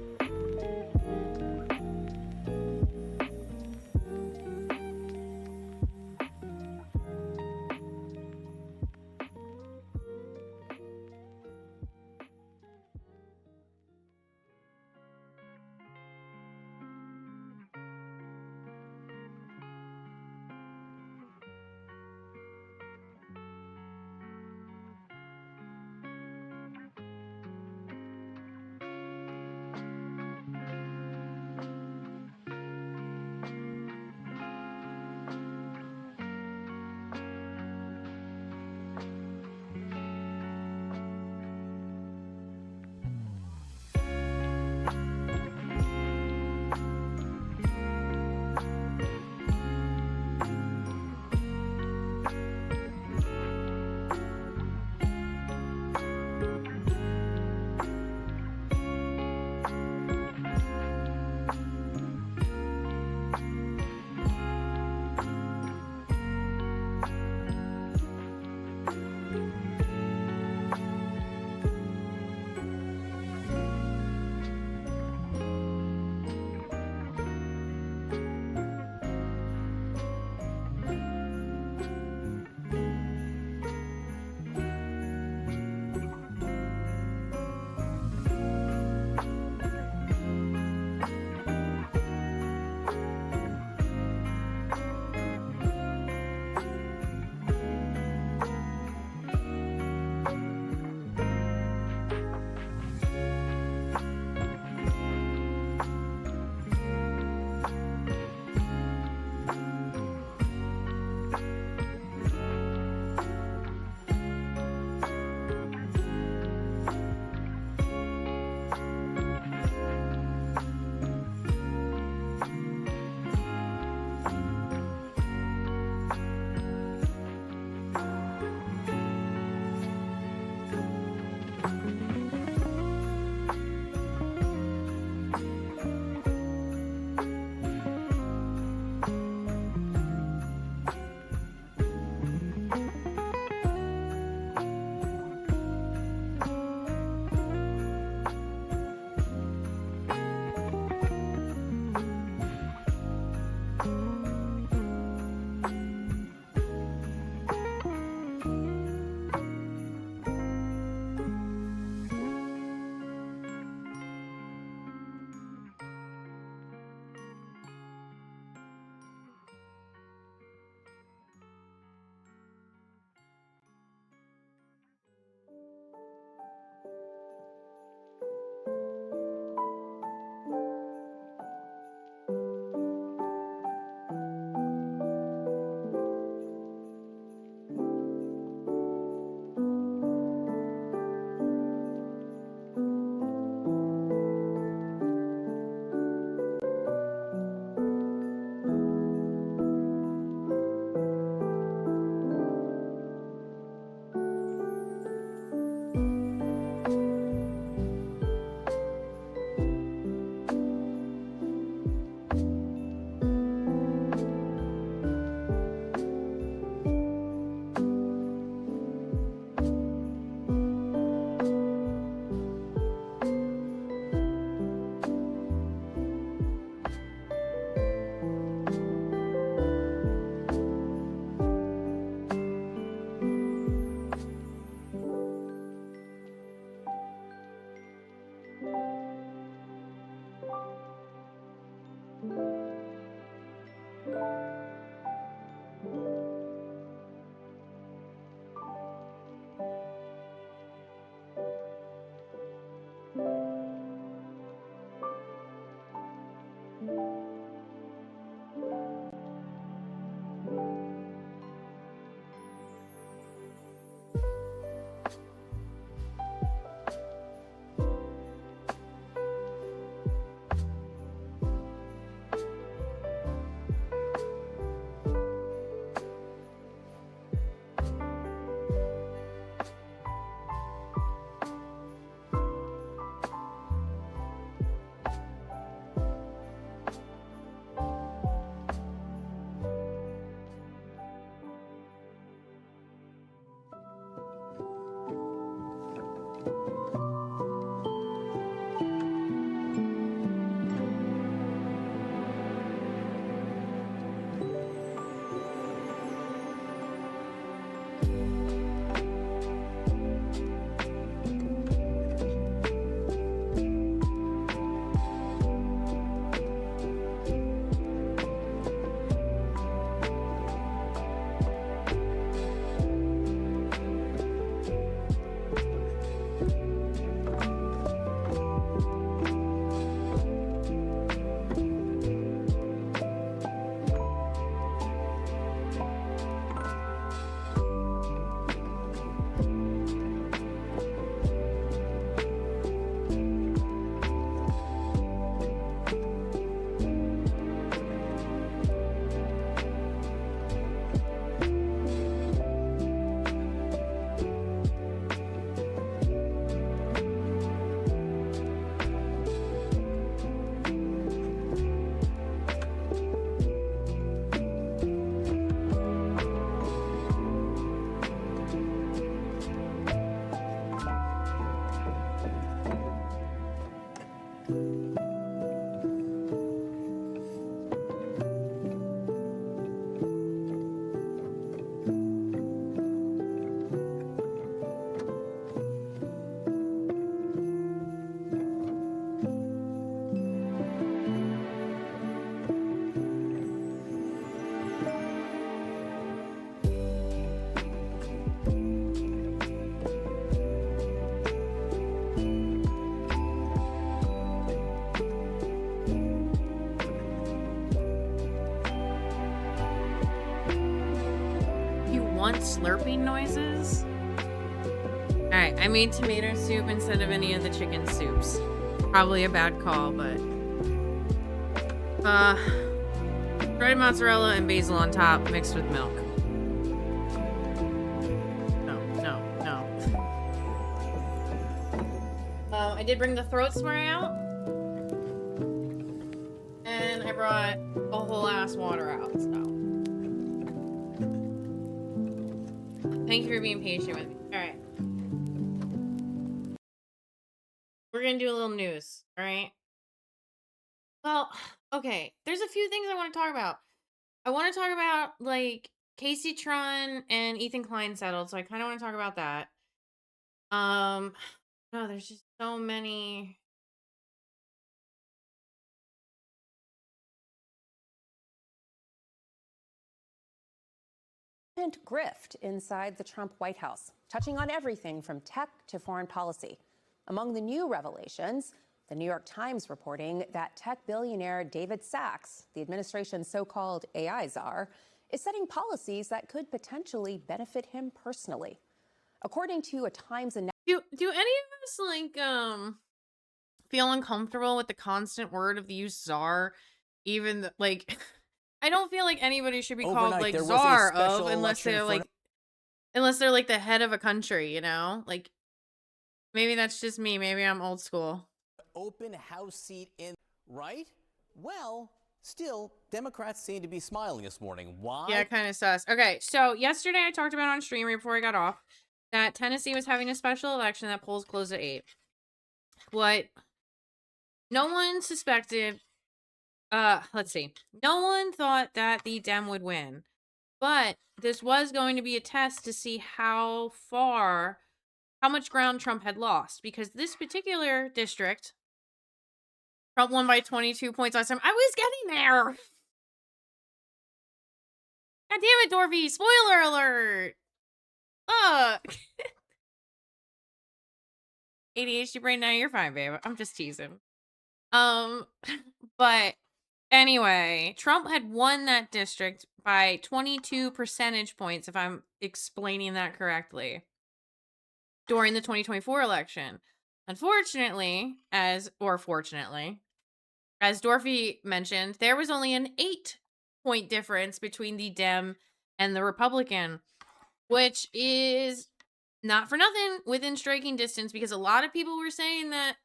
Want slurping noises? Alright, I made tomato soup instead of any of the chicken soups. Probably a bad call, but dried mozzarella and basil on top mixed with milk. No. I did bring the throat spray out. And I brought a whole ass water out, so. Thank you for being patient with me. Alright. We're gonna do a little news, alright? Well, okay. There's a few things I want to talk about. I want to talk about, like, Casey Tron and Ethan Klein settled, so I kind of want to talk about that. No, there's just so many. Grift inside the Trump White House, touching on everything from tech to foreign policy. Among the new revelations, the New York Times reporting that tech billionaire David Sacks, the administration's so-called AI czar, is setting policies that could potentially benefit him personally. According to a Times announcement, Do any of us like feel uncomfortable with the constant word of the use czar? Even like I don't feel like anybody should be called like czar of unless they're like the head of a country, you know? Like maybe that's just me. Maybe I'm old school. Open House seat in, right? Well, still, Democrats seem to be smiling this morning. Why? Yeah, kind of sus. Okay, so yesterday I talked about on stream right before I got off that Tennessee was having a special election that polls closed at 8. What no one suspected, let's see. No one thought that the Dem would win. But this was going to be a test to see how much ground Trump had lost. Because this particular district, Trump won by 22 points last time. I was getting there! God damn it, Dorothy! Spoiler alert! ADHD brain, now you're fine, babe. I'm just teasing. But anyway, Trump had won that district by 22 percentage points, if I'm explaining that correctly, during the 2024 election. Unfortunately, fortunately, as Dorothy mentioned, there was only an 8-point difference between the Dem and the Republican, which is not for nothing within striking distance, because a lot of people were saying that,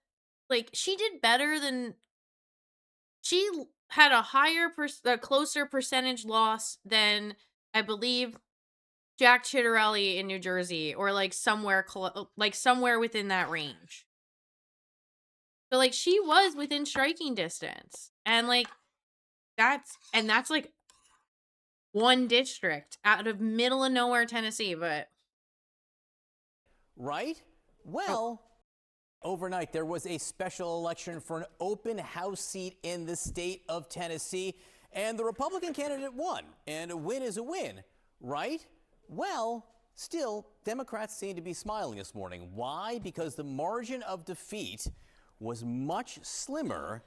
like, she did better than, she had a higher, a closer percentage loss than, I believe, Jack Chitterelli in New Jersey, or like somewhere somewhere within that range. So like she was within striking distance. And like that's like one district out of middle of nowhere Tennessee, but Right? Well, overnight there was a special election for an open House seat in the state of Tennessee, and the Republican candidate won. And a win is a win, right? Well, still, Democrats seem to be smiling this morning. Why? Because the margin of defeat was much slimmer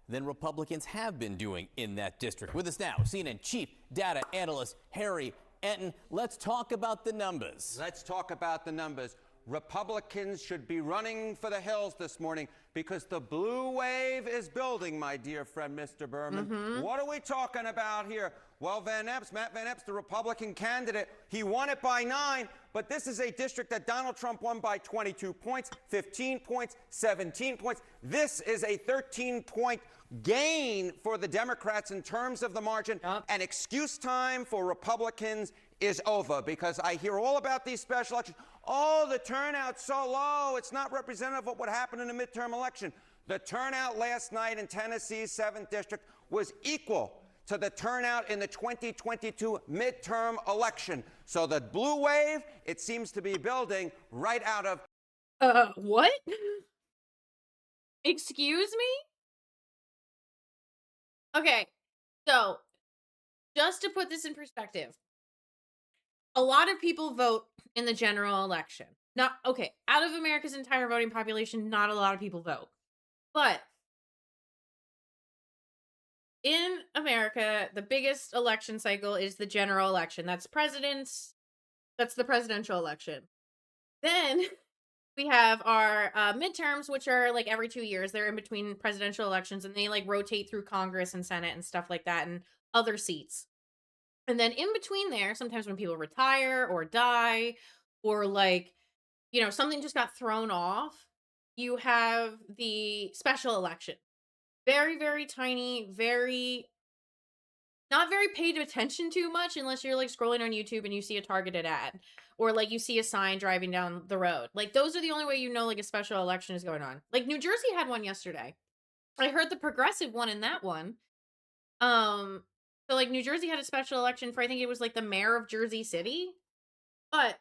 than Republicans have been doing in that district. With us now, CNN Chief Data Analyst Harry Enten. Let's talk about the numbers. Let's talk about the numbers. Republicans should be running for the hills this morning because the blue wave is building, my dear friend, Mr. Berman. What are we talking about here? Well, Matt Van Epps, the Republican candidate, he won it by 9, but this is a district that Donald Trump won by 22 points, 15 points, 17 points. This is a 13-point gain for the Democrats in terms of the margin, and excuse time for Republicans is over because I hear all about these special elections. Oh, the turnout's so low. It's not representative of what would happen in a midterm election. The turnout last night in Tennessee's 7th district was equal to the turnout in the 2022 midterm election. So the blue wave, it seems to be building right out of... What? Excuse me? Okay, so just to put this in perspective, a lot of people vote in the general election. Out of America's entire voting population, not a lot of people vote. But in America, the biggest election cycle is the general election. That's the presidential election. Then we have our midterms, which are like every 2 years. They're in between presidential elections, and they like rotate through Congress and Senate and stuff like that and other seats. And then in between there, sometimes when people retire or die or like, something just got thrown off, you have the special election. Very, very tiny, not very paid attention to much unless you're like scrolling on YouTube and you see a targeted ad or like you see a sign driving down the road. Like those are the only way like a special election is going on. Like New Jersey had one yesterday. I heard the progressive one in that one. So like New Jersey had a special election for, I think it was like the mayor of Jersey City. But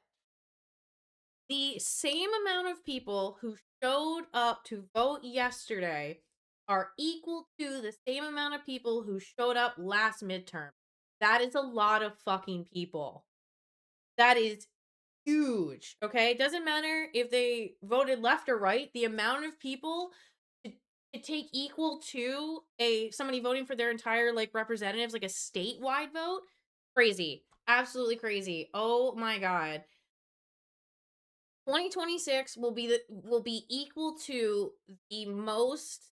the same amount of people who showed up to vote yesterday are equal to the same amount of people who showed up last midterm. That is a lot of fucking people. That is huge, okay? It doesn't matter if they voted left or right. The amount of people to take equal to somebody voting for their entire like representatives, like a statewide vote, crazy. Absolutely crazy. Oh my god. 2026 will be equal to the most.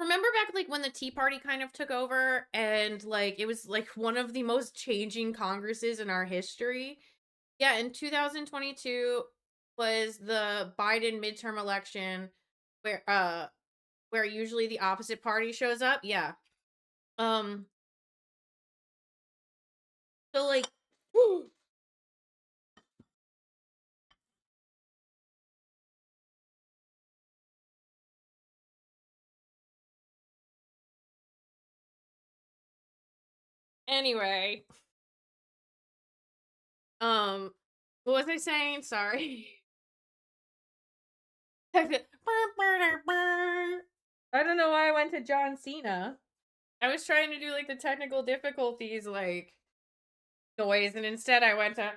Remember back like when the Tea Party kind of took over and like it was like one of the most changing Congresses in our history? Yeah, in 2022 was the Biden midterm election where usually the opposite party shows up. Yeah. So like anyway, what was I saying? Sorry. I don't know why I went to John Cena. I was trying to do like the technical difficulties like noise, and instead I went to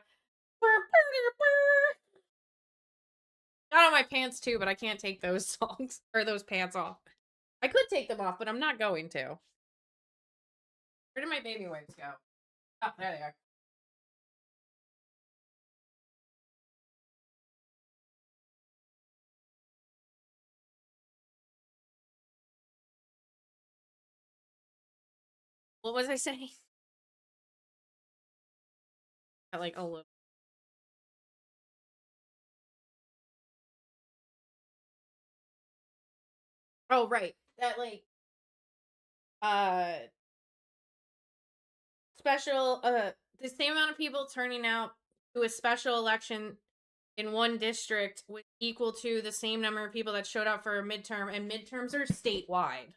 got on my pants too, but I can't take those songs or those pants off. I could take them off, but I'm not going to. Where did my baby wipes go? Oh, there they are. What was I saying? Like a little. Oh, right. That like the same amount of people turning out to a special election in one district was equal to the same number of people that showed up for a midterm, and midterms are statewide.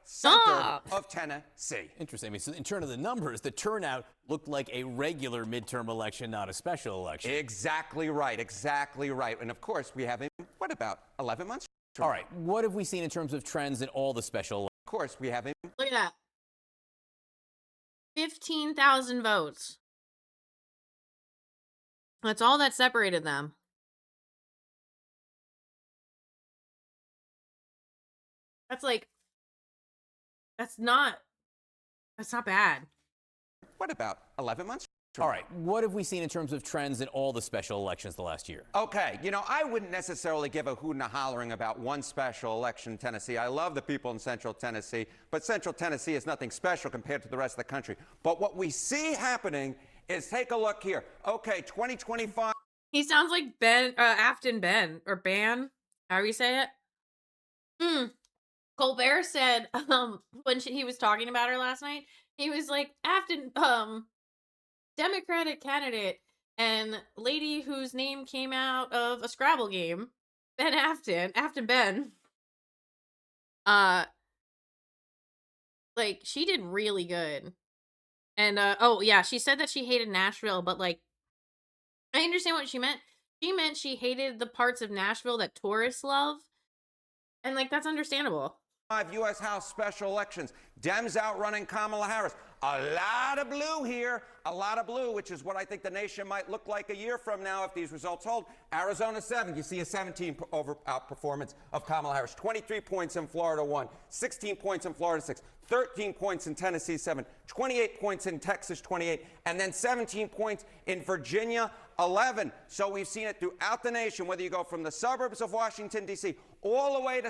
Center of Tennessee. Interesting. I mean, so in terms of the numbers, the turnout looked like a regular midterm election, not a special election. Exactly right. Exactly right. And of course, we have, what about 11 months? All right. What have we seen in terms of trends in all the special elections? Of course, we have. Look at that. 15,000 votes. That's all that separated them. That's like, that's not bad. What about 11 months? All right. What have we seen in terms of trends in all the special elections the last year? Okay, you know, I wouldn't necessarily give a hoot and a hollering about one special election in Tennessee. I love the people in Central Tennessee, but Central Tennessee is nothing special compared to the rest of the country. But what we see happening is, take a look here. Okay, 2025. He sounds like Afton Ben, or Ban, however you say it. Colbert said, when he was talking about her last night, he was like, Afton, Democratic candidate and lady whose name came out of a Scrabble game, Ben Afton Ben. Like, she did really good. And, oh yeah, she said that she hated Nashville, but like, I understand what she meant. She meant she hated the parts of Nashville that tourists love. And like, that's understandable. U.S. House special elections. Dems outrunning Kamala Harris. A lot of blue here. A lot of blue, which is what I think the nation might look like a year from now if these results hold. Arizona 7. You see a 17 outperformance of Kamala Harris. 23 points in Florida 1. 16 points in Florida 6. 13 points in Tennessee 7. 28 points in Texas 28. And then 17 points in Virginia 11. So we've seen it throughout the nation, whether you go from the suburbs of Washington, D.C., all the way to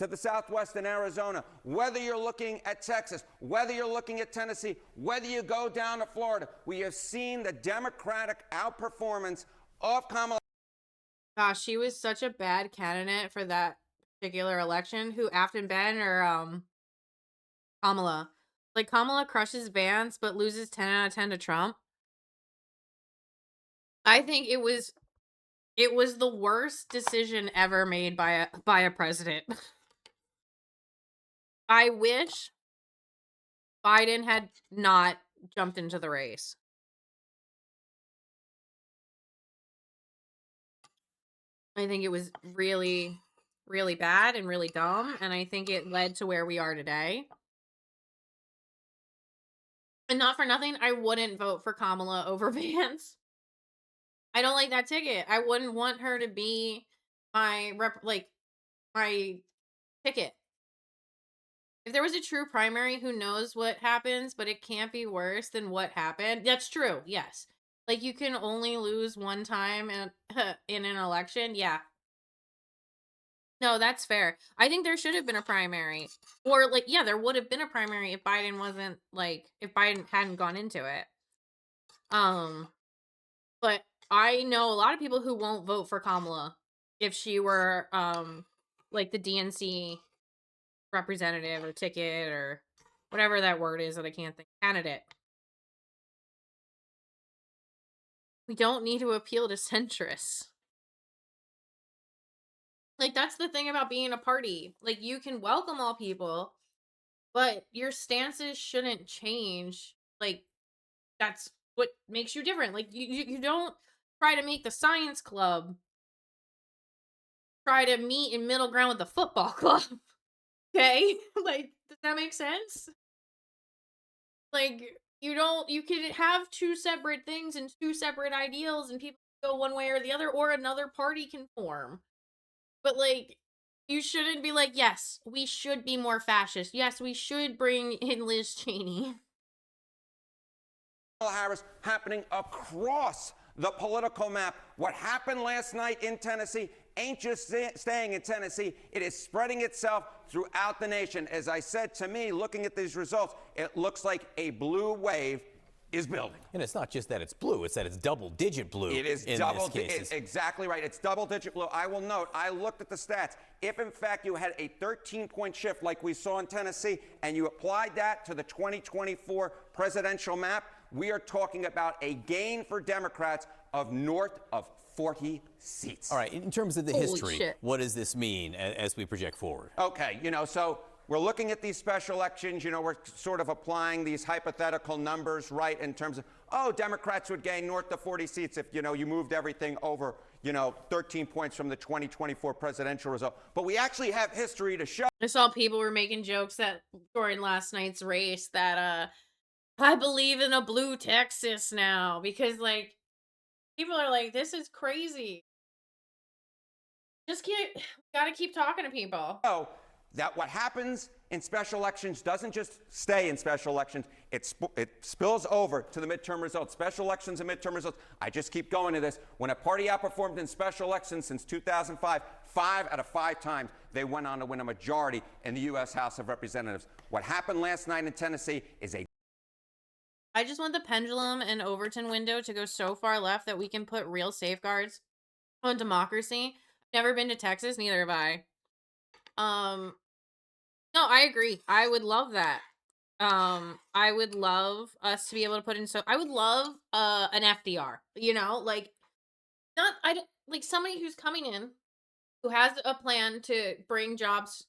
the southwest in Arizona, whether you're looking at Texas, whether you're looking at Tennessee, whether you go down to Florida, we have seen the Democratic outperformance of Kamala. Gosh, she was such a bad candidate for that particular election. Who, Afton Ben or Kamala? Like, Kamala crushes Vance but loses 10 out of 10 to Trump. I think it was the worst decision ever made by a president. I wish Biden had not jumped into the race. I think it was really, really bad and really dumb, and I think it led to where we are today. And not for nothing, I wouldn't vote for Kamala over Vance. I don't like that ticket. I wouldn't want her to be my ticket. If there was a true primary, who knows what happens, but it can't be worse than what happened. That's true. Yes. Like, you can only lose one time in an election. Yeah. No, that's fair. I think there should have been a primary. Or, like, yeah, there would have been a primary if Biden wasn't, like, if Biden hadn't gone into it. But I know a lot of people who won't vote for Kamala if she were, like, the DNC representative or ticket or whatever that word is that I can't think. Candidate. We don't need to appeal to centrists. Like, that's the thing about being a party. Like, you can welcome all people, but your stances shouldn't change. Like, that's what makes you different. Like, you don't try to make the science club try to meet in middle ground with the football club. Okay? Like, does that make sense? Like, you could have two separate things and two separate ideals and people go one way or the other, or another party can form. But, like, you shouldn't be like, yes, we should be more fascist. Yes, we should bring in Liz Cheney. Harris happening across the political map. What happened last night in Tennessee ain't just staying in Tennessee. It is spreading itself throughout the nation. As I said, to me, looking at these results, it looks like a blue wave is building. And it's not just that it's blue, it's that it's double-digit blue. It is in double. this case. It's exactly right. It's double-digit blue. I will note, I looked at the stats. If, in fact, you had a 13-point shift like we saw in Tennessee, and you applied that to the 2024 presidential map, we are talking about a gain for Democrats of north of 40 seats. All right, in terms of the Holy history, shit. what does this mean as we project forward? Okay, so we're looking at these special elections. We're sort of applying these hypothetical numbers, right, in terms of, Democrats would gain north of 40 seats if, you moved everything over, 13 points from the 2024 presidential result. But we actually have history to show. I saw people were making jokes that during last night's race that I believe in a blue Texas now because like people are like, this is crazy. Just gotta keep talking to people. That what happens in special elections doesn't just stay in special elections. It spills over to the midterm results. Special elections and midterm results. I just keep going to this. When a party outperformed in special elections since 2005, 5 out of 5 times they went on to win a majority in the U.S. House of Representatives. What happened last night in Tennessee is I just want the pendulum and Overton window to go so far left that we can put real safeguards on democracy. Never been to Texas, neither have I. No, I agree. I would love that. I would love us to be able to put in I would love an FDR, like somebody who's coming in who has a plan to bring jobs,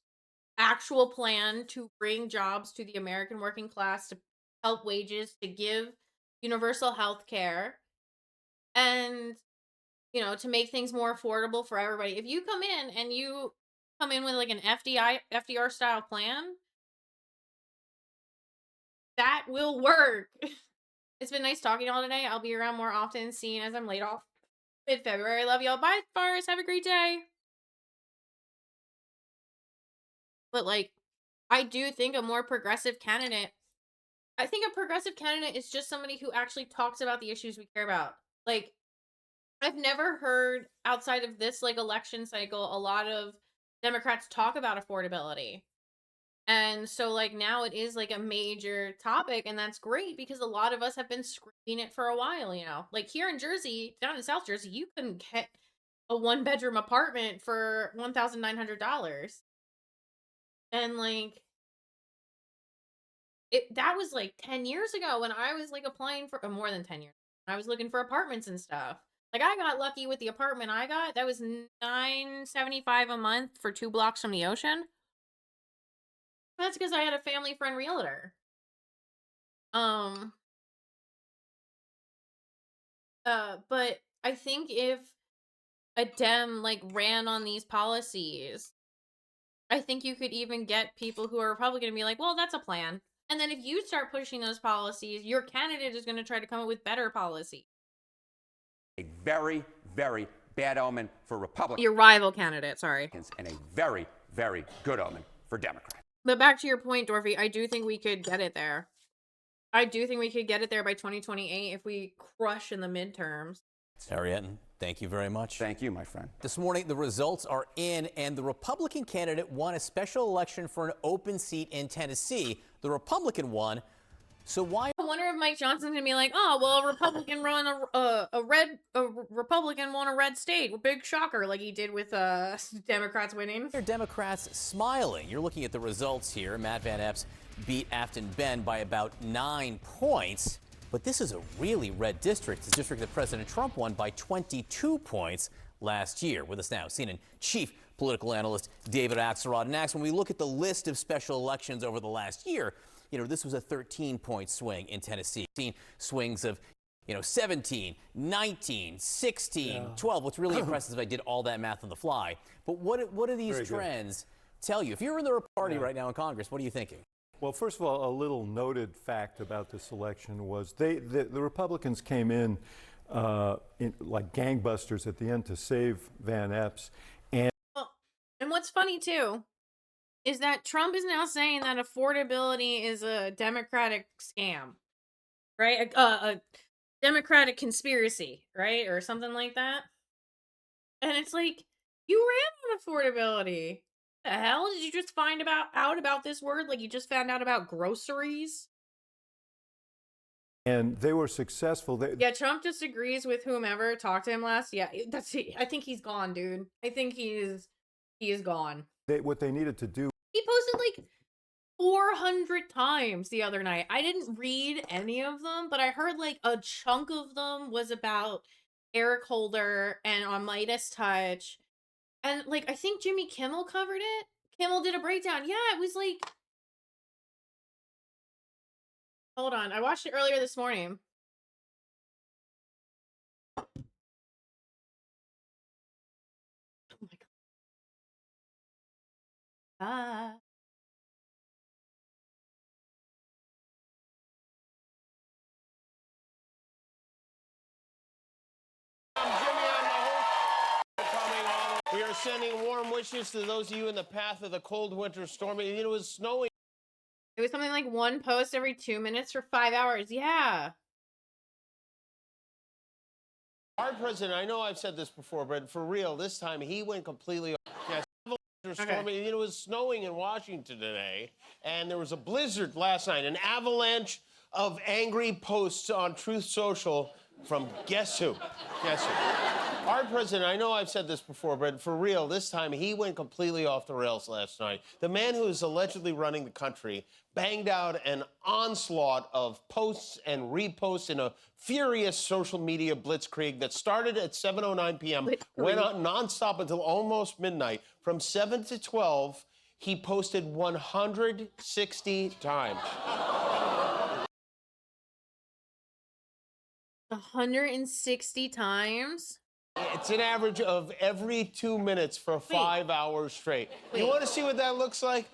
actual plan to bring jobs to the American working class, to help wages, to give universal health care, and to make things more affordable for everybody. If you come in and you come in with like an FDR style plan, that will work. It's been nice talking to y'all today. I'll be around more often, seeing as I'm laid off mid-February. Love y'all. Bye, Forrest. Have a great day. But like, I do think a more progressive candidate, I think a progressive candidate is just somebody who actually talks about the issues we care about. Like, I've never heard outside of this like election cycle a lot of Democrats talk about affordability. And so like now it is like a major topic, and that's great because a lot of us have been screaming it for a while, Like here in Jersey, down in South Jersey, you couldn't get a 1-bedroom apartment for $1,900. And like that was like 10 years ago when I was like applying for more than 10 years. I was looking for apartments and stuff. Like, I got lucky with the apartment I got. That was $9.75 a month for 2 blocks from the ocean. That's because I had a family friend realtor. But I think if a Dem, like, ran on these policies, I think you could even get people who are probably going to be like, well, that's a plan. And then if you start pushing those policies, your candidate is going to try to come up with better policy. a very, very bad omen for Republicans. Your rival candidate, sorry. And a very, very good omen for Democrats. But back to your point, Dorothy, I do think we could get it there. I do think we could get it there by 2028 if we crush in the midterms. Harriet, thank you very much. Thank you, my friend. This morning, the results are in, and the Republican candidate won a special election for an open seat in Tennessee. The Republican won. So why? I wonder if Mike Johnson's gonna be like, oh, well, a Republican won a Republican won a red state. Big shocker, like he did with Democrats winning. Are Democrats smiling? You're looking at the results here. Matt Van Epps beat Afton Ben by about 9 points. But this is a really red district. It's a district that President Trump won by 22 points last year. With us now, CNN chief political analyst David Axelrod. And Ax, when we look at the list of special elections over the last year, this was a 13-point swing in Tennessee. Swings of, 17, 19, 16, 12. What's really impressive is I did all that math on the fly. But what do these trends tell you? If you're in the party right now in Congress, what are you thinking? Well, first of all, a little noted fact about this election was the Republicans came in like gangbusters at the end to save Van Epps. And what's funny, too, is that Trump is now saying that affordability is a Democratic scam, right? A Democratic conspiracy, right? Or something like that. And it's like, you ran on affordability. The hell? Did you just find out about this word like you just found out about groceries? and they were successful. Yeah, Trump disagrees with whomever talked to him last. Yeah, I think he's gone, dude. I think he is gone. What they needed to do. He posted like 400 times the other night. I didn't read any of them, but I heard like a chunk of them was about Eric Holder and on Midas Touch. And like I think Jimmy Kimmel covered it. Kimmel did a breakdown. Yeah, it was like, hold on, I watched it earlier this morning. Oh my god. Ah. We are sending warm wishes to those of you in the path of the cold winter storm. It was snowing. It was something like one post every 2 minutes for 5 hours. Yeah. Our president, I know I've said this before, but for real, this time he went completely. Yes, storm. It was snowing in Washington today, and there was a blizzard last night, an avalanche of angry posts on Truth Social from guess who? Guess who? Our president, I know I've said this before, but for real, this time he went completely off the rails last night. The man who is allegedly running the country banged out an onslaught of posts and reposts in a furious social media blitzkrieg that started at 7:09 p.m., went on nonstop until almost midnight. From 7 to 12, he posted 160 times. 160 times? It's an average of every 2 minutes for 5 hours straight. You want to see what that looks like?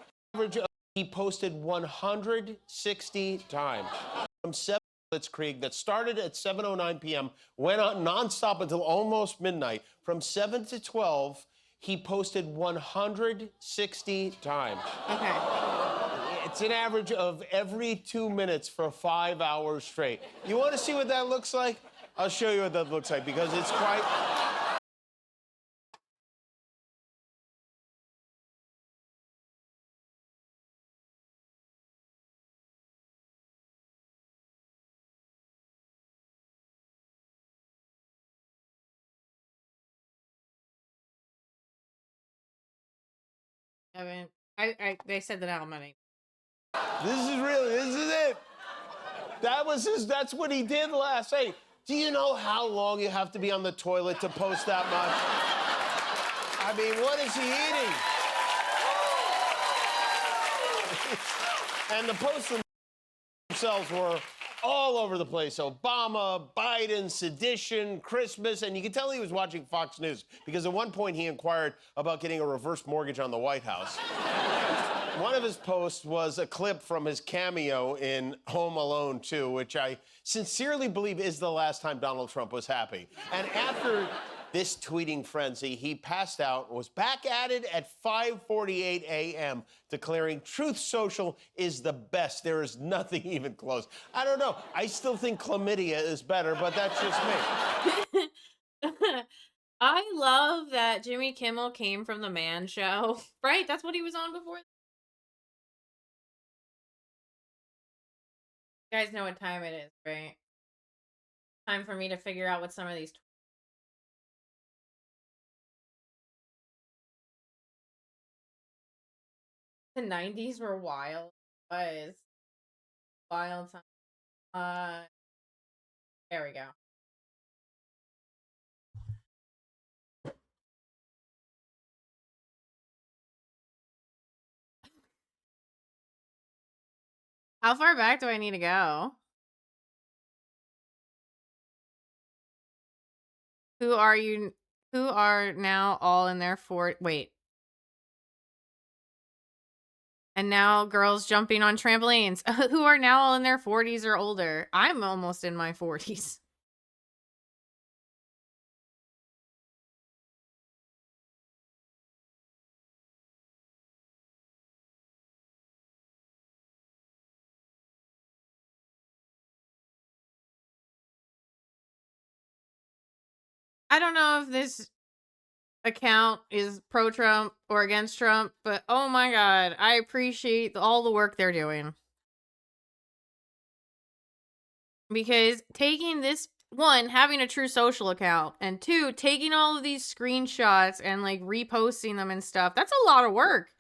He posted 160 times. From 7 blitzkrieg that started at 7:09 p.m., went on nonstop until almost midnight. From 7 to 12, he posted 160 times. Okay. It's an average of every 2 minutes for 5 hours straight. You want to see what that looks like? I'll show you what that looks like because it's quite... They said that how many? This is it. That's what he did last night. Do you know how long you have to be on the toilet to post that much? I mean, what is he eating? And the posts themselves were all over the place. Obama, Biden, sedition, Christmas, and you can tell he was watching Fox News because at one point he inquired about getting a reverse mortgage on the White House. One of his posts was a clip from his cameo in Home Alone 2, which I sincerely believe is the last time Donald Trump was happy. And after this tweeting frenzy, he passed out, was back at it at 5:48 a.m., declaring Truth Social is the best. There is nothing even close. I don't know. I still think chlamydia is better, but that's just me. I love that Jimmy Kimmel came from the Man Show, right? That's what he was on before. You guys know what time it is, right? Time for me to figure out what some of these... The 90s were wild. Was wild time. There we go. How far back do I need to go? Who are now all in their wait. And now girls jumping on trampolines who are now all in their 40s or older. I'm almost in my 40s. I don't know if this account is pro-Trump or against Trump, but oh my god, I appreciate all the work they're doing. Because taking this, one, having a True Social account, and two, taking all of these screenshots and like reposting them and stuff, that's a lot of work.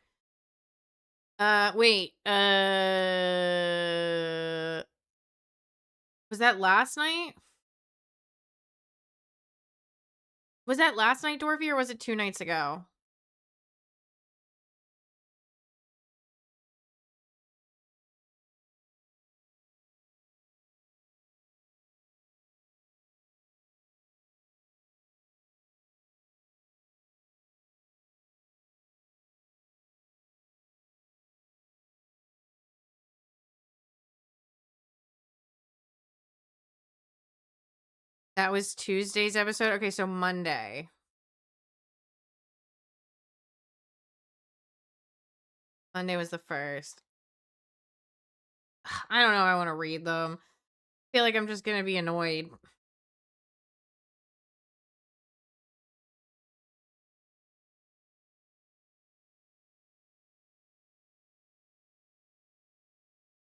Wait, was that last night? Was that last night, Dorothy, or was it 2 nights ago? That was Tuesday's episode? Okay, so Monday. Monday was the first. I don't know. I want to read them. I feel like I'm just gonna be annoyed.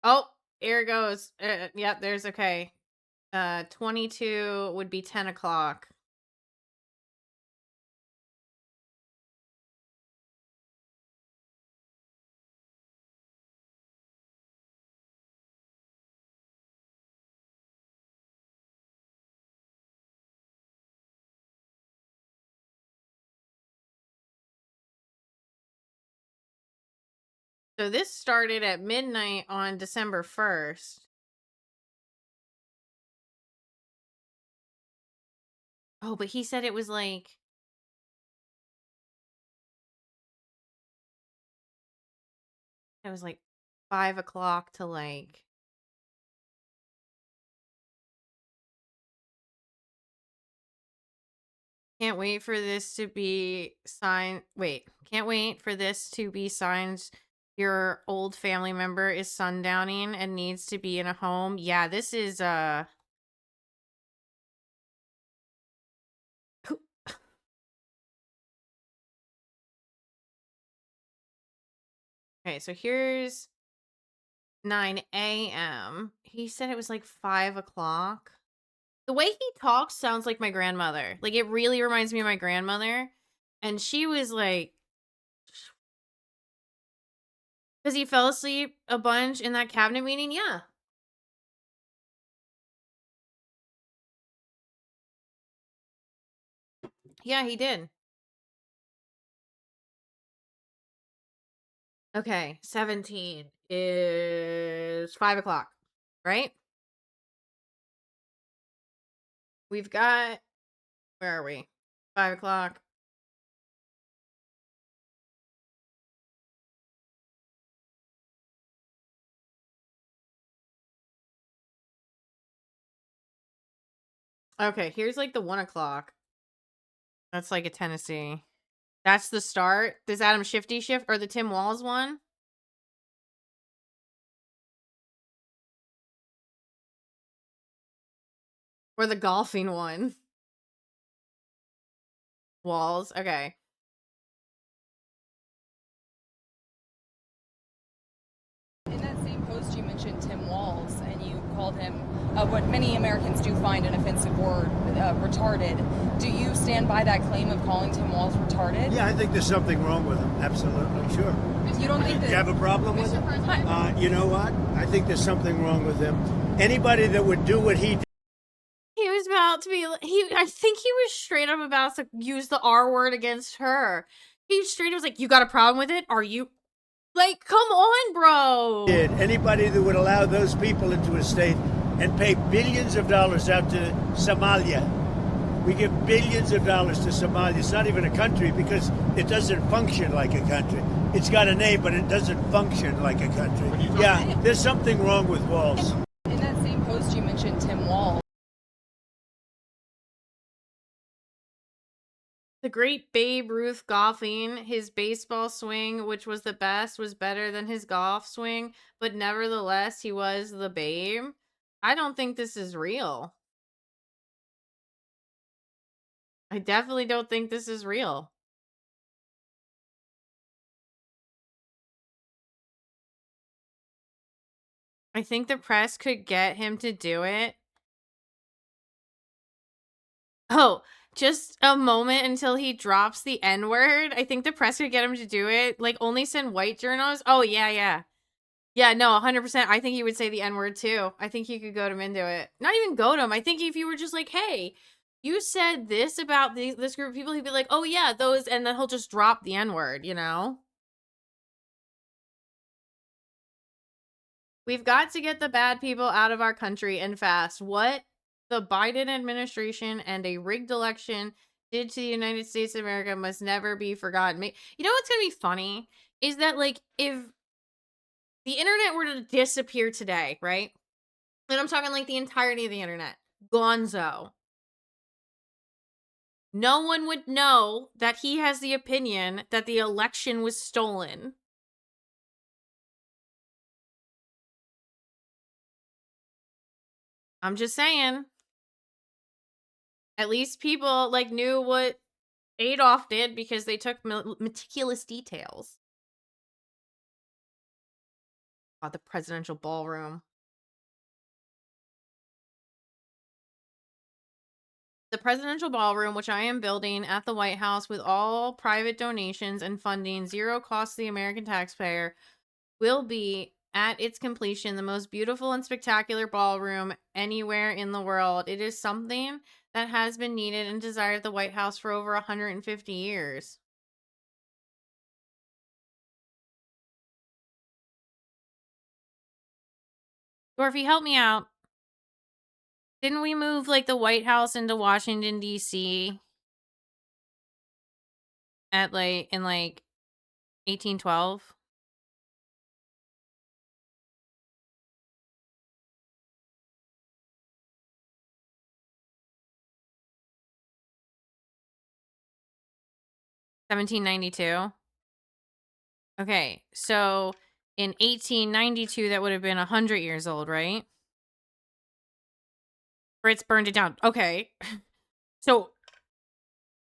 Oh, here it goes. Yep, there's okay. 22 would be 10 o'clock. So this started at midnight on December 1st. Oh, but he said it was like... It was like 5 o'clock to like... Can't wait for this to be signed. Wait, can't wait for this to be signed. Your old family member is sundowning and needs to be in a home. Yeah, this is Okay, so here's 9 a.m. He said it was like 5 o'clock. The way he talks sounds like my grandmother. Like, it really reminds me of my grandmother. And she was like... Because he fell asleep a bunch in that cabinet meeting? Yeah. Yeah, he did. Okay, 17 is 5 o'clock, right? We've got... Where are we? 5 o'clock. Okay, here's like the 1 o'clock. That's like a Tennessee. That's the start. This Adam Shifty shift or the Tim Walz one? Or the golfing one? Walls. Okay. In that same post, you mentioned Tim Walz, and you called him what many Americans do find an offensive word, retarded. Do you stand by that claim of calling Tim Walz retarded? Yeah, I think there's something wrong with him. Absolutely, sure. You don't think that... Do you have a problem with him? You know what? I think there's something wrong with him. Anybody that would do what he did. He was about to be... I think he was straight up about to use the R word against her. He straight up was like, you got a problem with it? Are you... Like, come on, bro. Anybody that would allow those people into a state and pay billions of dollars out to Somalia. We give billions of dollars to Somalia. It's not even a country because it doesn't function like a country. It's got a name, but it doesn't function like a country. Yeah, there's something wrong with Walz. In that same post, you mentioned Tim Walz. The great Babe Ruth golfing, his baseball swing, which was the best, was better than his golf swing, but nevertheless, he was the Babe. I don't think this is real. I definitely don't think this is real. I think the press could get him to do it Oh, just a moment until he drops the N-word. I think the press could get him to do it. Like, only send white journalists. Oh, yeah, yeah. Yeah, no, 100%. I think he would say the N-word, too. I think you could goad him into it. Not even goad him. I think if you were just like, hey, you said this about this group of people, he'd be like, oh, yeah, those, and then he'll just drop the N-word, you know? We've got to get the bad people out of our country and fast. What the Biden administration and a rigged election did to the United States of America must never be forgotten. You know what's going to be funny? Is that, like, if the internet were to disappear today, right? And I'm talking, like, the entirety of the internet. Gonzo. No one would know that he has the opinion that the election was stolen. I'm just saying. At least people, like, knew what Adolf did because they took meticulous details. Oh, the presidential ballroom. The presidential ballroom, which I am building at the White House with all private donations and funding, zero cost to the American taxpayer, will be, at its completion, the most beautiful and spectacular ballroom anywhere in the world. It is something that has been needed and desired at the White House for over 150 years. Dorothy, help me out. Didn't we move, like, the White House into Washington, D.C. at, like, in, like, 1812? $1792? Okay, so in 1892, that would have been 100 years old, right? Brits burned it down. Okay. So,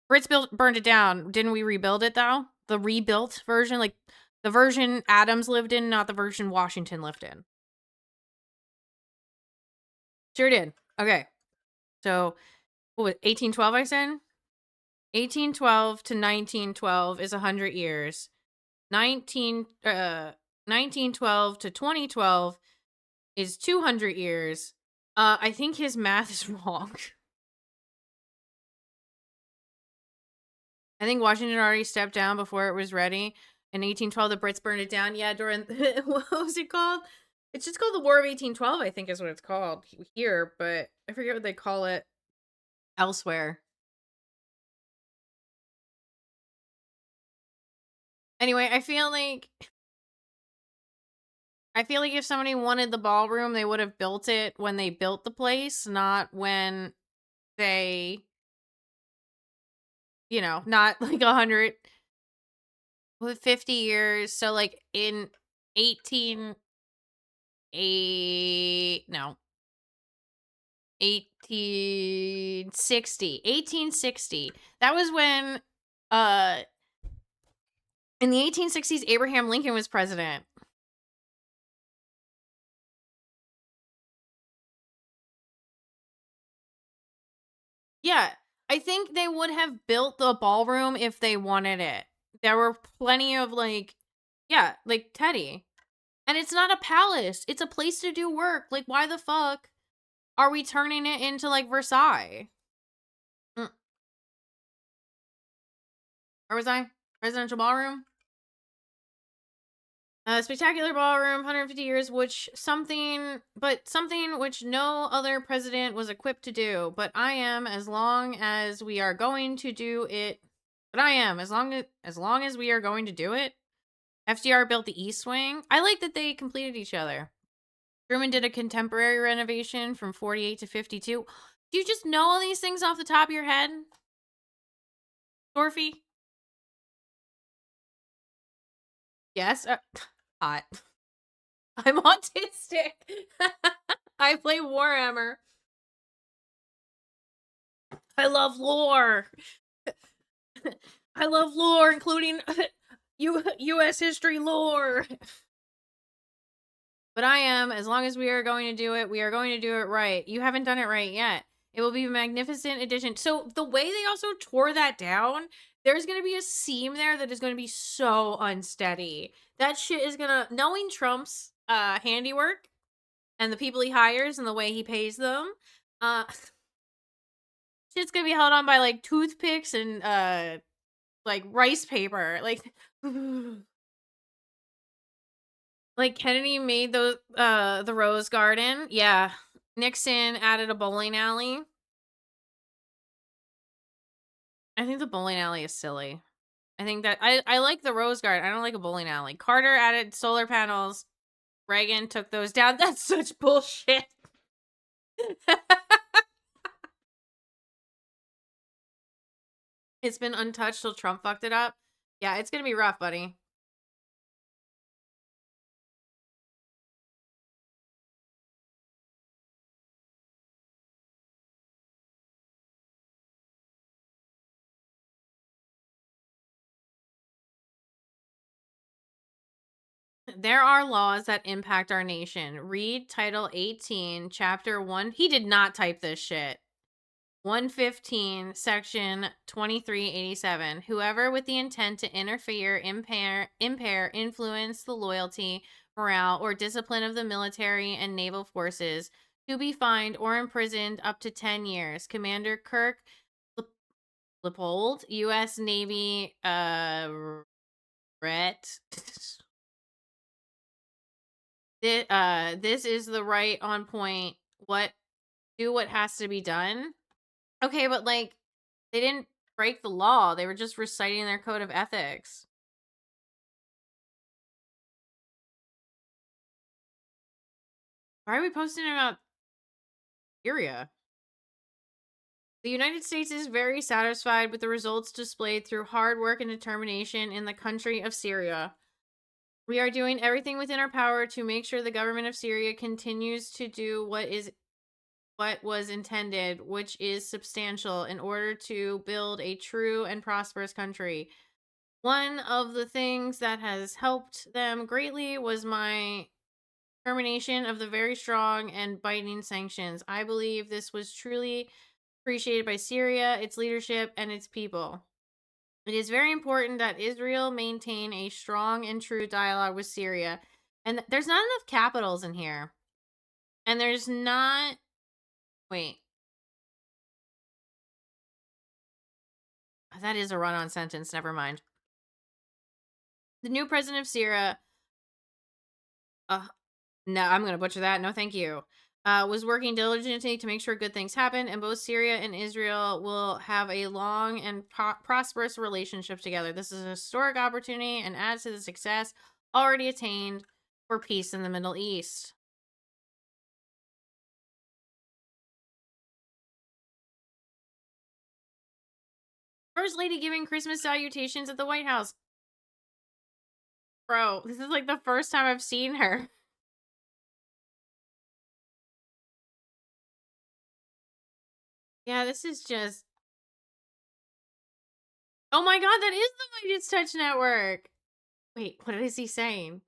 Brits burned it down. Didn't we rebuild it, though? The rebuilt version? Like, the version Adams lived in, not the version Washington lived in. Sure did. Okay. So, what was it, 1812, I said? 1812 to 1912 is 100 years. 1912 to 2012 is 200 years. I think his math is wrong. I think Washington already stepped down before it was ready. In 1812, the Brits burned it down. Yeah, during what was it called? It's just called the War of 1812, I think is what it's called here, but I forget what they call it elsewhere. Anyway, I feel like if somebody wanted the ballroom, they would have built it when they built the place, not when they, you know, not like 150 years. So like in 1860. That was when in the 1860s Abraham Lincoln was president. Yeah, I think they would have built the ballroom if they wanted it. There were plenty of like Teddy. And it's not a palace. It's a place to do work. Like, why the fuck are we turning it into like Versailles? Where was I? Presidential ballroom? Spectacular ballroom, 150 years, something which no other president was equipped to do. But I am, as long as we are going to do it. As long as we are going to do it. FDR built the East Wing. I like that they completed each other. Truman did a contemporary renovation from 48 to 52. Do you just know all these things off the top of your head? Dorothy? Yes? Hot. I'm autistic. I play Warhammer. I love lore. I love lore, including U.S. history lore. But I am, as long as we are going to do it, we are going to do it right. You haven't done it right yet. It will be a magnificent addition. So the way they also tore that down, there's going to be a seam there that is going to be so unsteady. That shit is going to, knowing Trump's handiwork and the people he hires and the way he pays them, shit's going to be held on by like toothpicks and like rice paper. Like Kennedy made those the Rose Garden. Yeah. Nixon added a bowling alley. I think the bowling alley is silly. I think that I like the Rose Garden. I don't like a bowling alley. Carter added solar panels. Reagan took those down. That's such bullshit. It's been untouched till Trump fucked it up. Yeah, it's gonna be rough, buddy. There are laws that impact our nation. Read Title 18, Chapter 1. He did not type this shit. 115, Section 2387. Whoever with the intent to interfere, impair, influence the loyalty, morale, or discipline of the military and naval forces to be fined or imprisoned up to 10 years. Commander Kirk Lippold, U.S. Navy, Rhett. This is the right on point. Do what has to be done. Okay, but like, they didn't break the law. They were just reciting their code of ethics. Why are we posting about Syria? The United States is very satisfied with the results displayed through hard work and determination in the country of Syria. We are doing everything within our power to make sure the government of Syria continues to do what was intended, which is substantial, in order to build a true and prosperous country. One of the things that has helped them greatly was my termination of the very strong and biting sanctions. I believe this was truly appreciated by Syria, its leadership, and its people. It is very important that Israel maintain a strong and true dialogue with Syria. And there's not enough capitals in here. And there's not... Wait. That is a run-on sentence. Never mind. The new president of Syria... no, I'm going to butcher that. No, thank you. Was working diligently to make sure good things happen, and both Syria and Israel will have a long and prosperous relationship together. This is a historic opportunity and adds to the success already attained for peace in the Middle East. First Lady giving Christmas salutations at the White House. Bro, this is like the first time I've seen her. Yeah, this is just... Oh my god, that is the Midas Touch Network! Wait, what is he saying?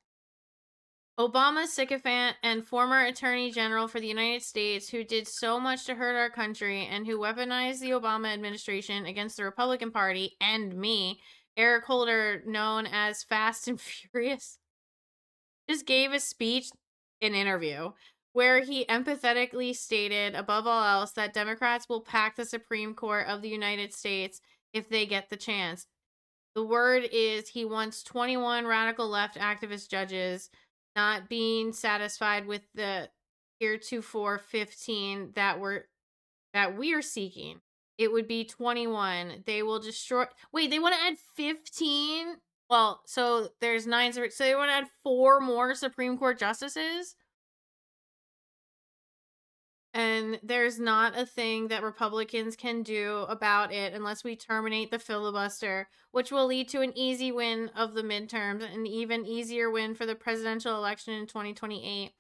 Obama sycophant and former Attorney General for the United States who did so much to hurt our country and who weaponized the Obama administration against the Republican Party and me, Eric Holder, known as Fast and Furious, just gave a speech, an interview, where he empathetically stated, above all else, that Democrats will pack the Supreme Court of the United States if they get the chance. The word is he wants 21 radical left activist judges, not being satisfied with the heretofore 15 that we're seeking. It would be 21. They will destroy... Wait, they want to add 15? Well, so there's 9... So they want to add 4 more Supreme Court justices? And there's not a thing that Republicans can do about it unless we terminate the filibuster, which will lead to an easy win of the midterms, an even easier win for the presidential election in 2028.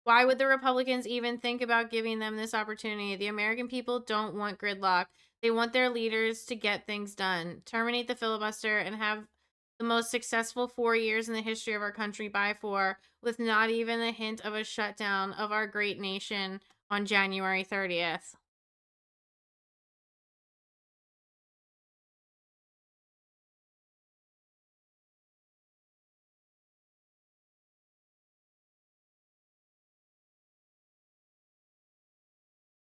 Why would the Republicans even think about giving them this opportunity? The American people don't want gridlock. They want their leaders to get things done. Terminate the filibuster and have the most successful 4 years in the history of our country by 4, with not even a hint of a shutdown of our great nation on January 30th.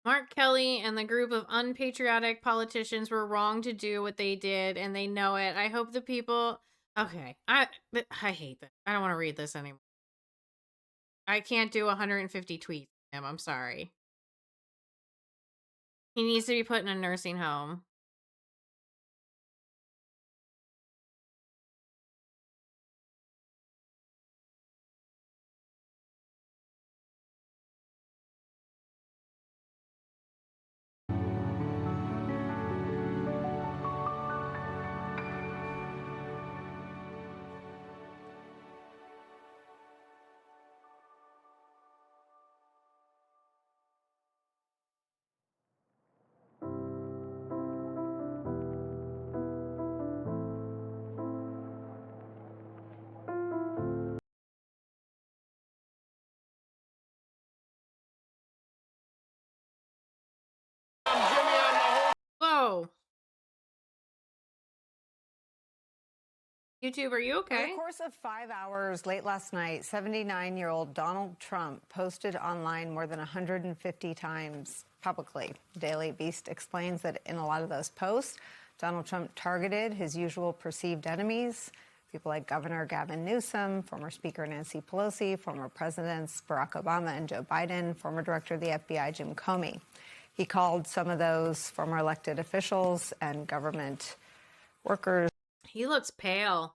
Mark Kelly and the group of unpatriotic politicians were wrong to do what they did, and they know it. I hope the people. Okay, I hate this. I don't want to read this anymore. I can't do 150 tweets. I'm sorry. He needs to be put in a nursing home. Whoa. YouTube, are you okay? In the course of 5 hours late last night, 79-year-old Donald Trump posted online more than 150 times publicly. Daily Beast explains that in a lot of those posts, Donald Trump targeted his usual perceived enemies, people like Governor Gavin Newsom, former Speaker Nancy Pelosi, former Presidents Barack Obama and Joe Biden, former Director of the FBI Jim Comey. He called some of those former elected officials and government workers. He looks pale.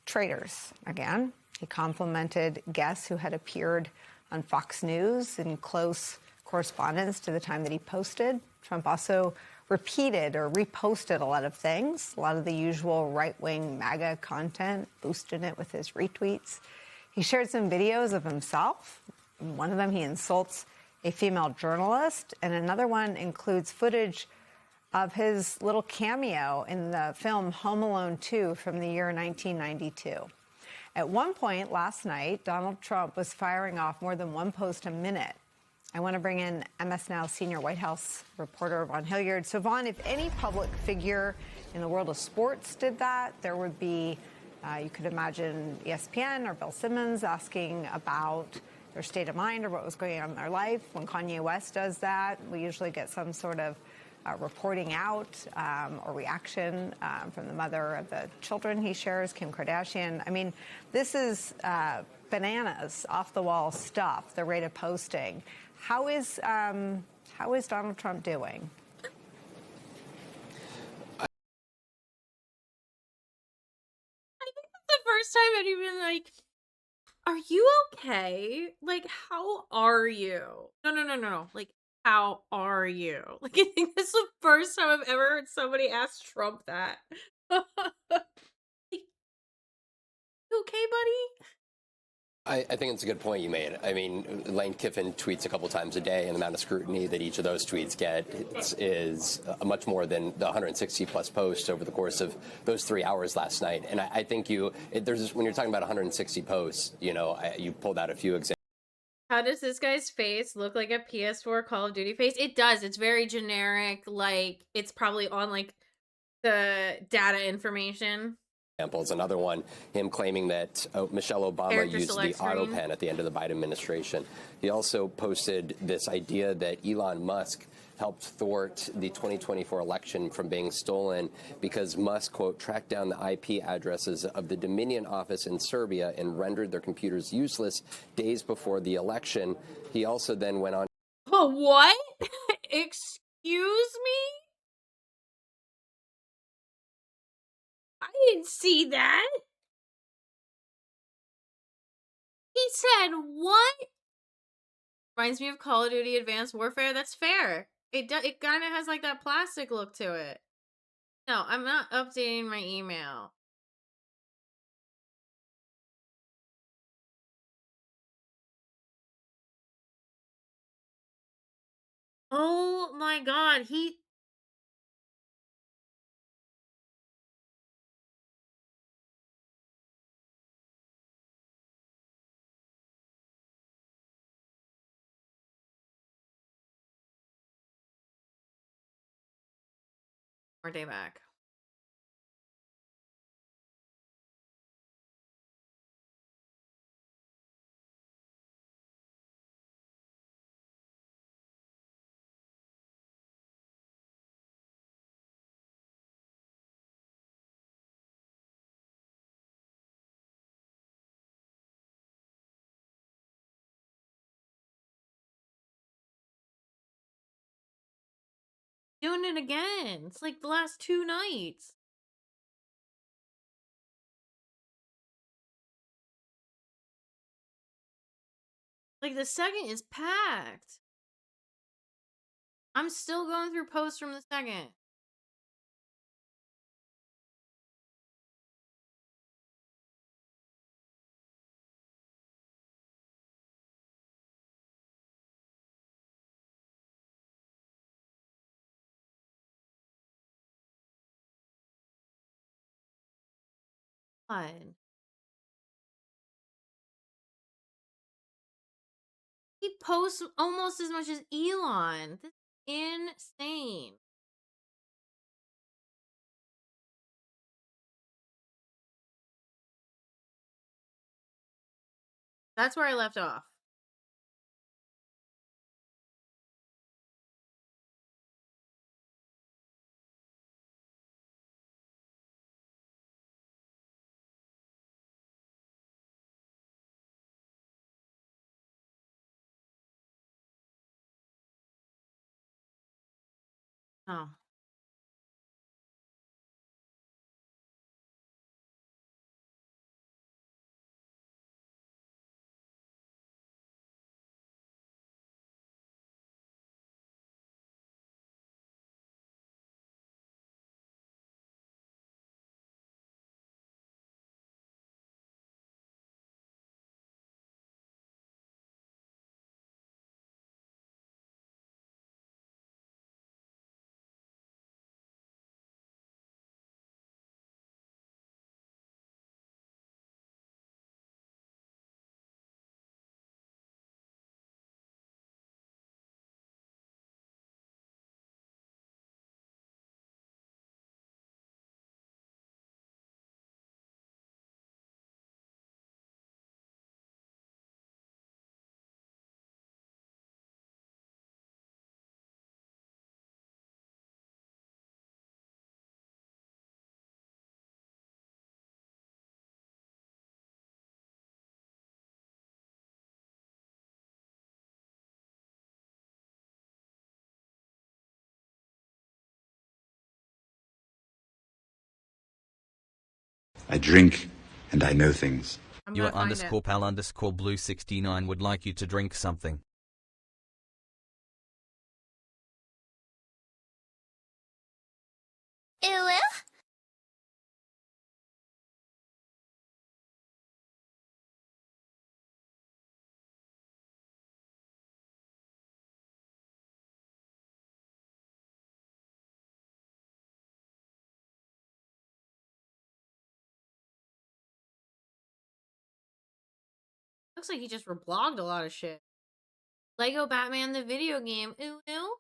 Traitors again. He complimented guests who had appeared on Fox News in close correspondence to the time that he posted. Trump also repeated or reposted a lot of things, a lot of the usual right-wing MAGA content, boosted it with his retweets. He shared some videos of himself. In one of them, he insults a female journalist, and another one includes footage of his little cameo in the film Home Alone 2 from the year 1992. At one point last night, Donald Trump was firing off more than one post a minute. I want to bring in MS Now senior White House reporter Vaughn Hilliard. So, Vaughn, if any public figure in the world of sports did that, there would be, you could imagine ESPN or Bill Simmons asking about their state of mind or what was going on in their life. When Kanye West does that, we usually get some sort of reporting out or reaction from the mother of the children he shares, Kim Kardashian. I mean, this is bananas, off-the-wall stuff, the rate of posting. How is Donald Trump doing? I think that's the first time anyone like, are you okay? Like, how are you? No. Like, how are you? Like, I think this is the first time I've ever heard somebody ask Trump that. Like, you okay, buddy? I think it's a good point you made. I mean, Lane Kiffin tweets a couple times a day, and the amount of scrutiny that each of those tweets get is much more than the 160-plus posts over the course of those 3 hours last night. And I think there's when you're talking about 160 posts, you pulled out a few examples. How does this guy's face look like a PS4 Call of Duty face? It does. It's very generic. Like, it's probably on, like, the data information. Another one, him claiming that Michelle Obama used the auto pen at the end of the Biden administration. He also posted this idea that Elon Musk helped thwart the 2024 election from being stolen because Musk, quote, tracked down the IP addresses of the Dominion office in Serbia and rendered their computers useless days before the election. He also then went on. Oh, what? Excuse me? I didn't see that. He said what? Reminds me of Call of Duty Advanced Warfare. That's fair. It kind of has like that plastic look to it. No, I'm not updating my email. Oh my god, more day back. doing it again. It's like the last 2 nights. Like, the second is packed. I'm still going through posts from the second. God. He posts almost as much as Elon. This is insane. That's where I left off. Oh. I drink and I know things. Your underscore pal underscore blue 69 would like you to drink something. Ew. Looks like he just reblogged a lot of shit. Lego Batman the video game. Ooh, ooh.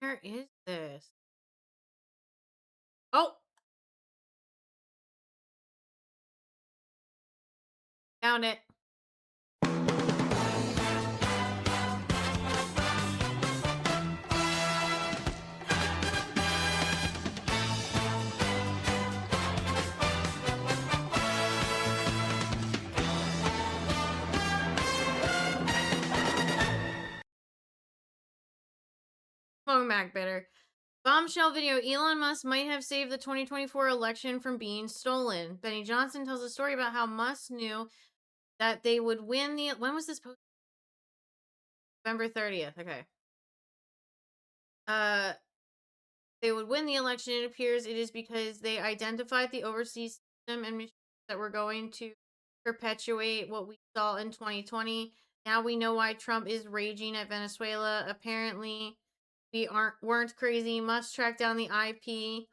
Where is this? Oh! Found it. Welcome back, Bitter. Bombshell video. Elon Musk might have saved the 2024 election from being stolen. Benny Johnson tells a story about how Musk knew that they would win the... When was this post? November 30th. Okay. They would win the election. It appears it is because they identified the overseas system and missions that were going to perpetuate what we saw in 2020. Now we know why Trump is raging at Venezuela. Apparently, we weren't crazy. Must track down the IP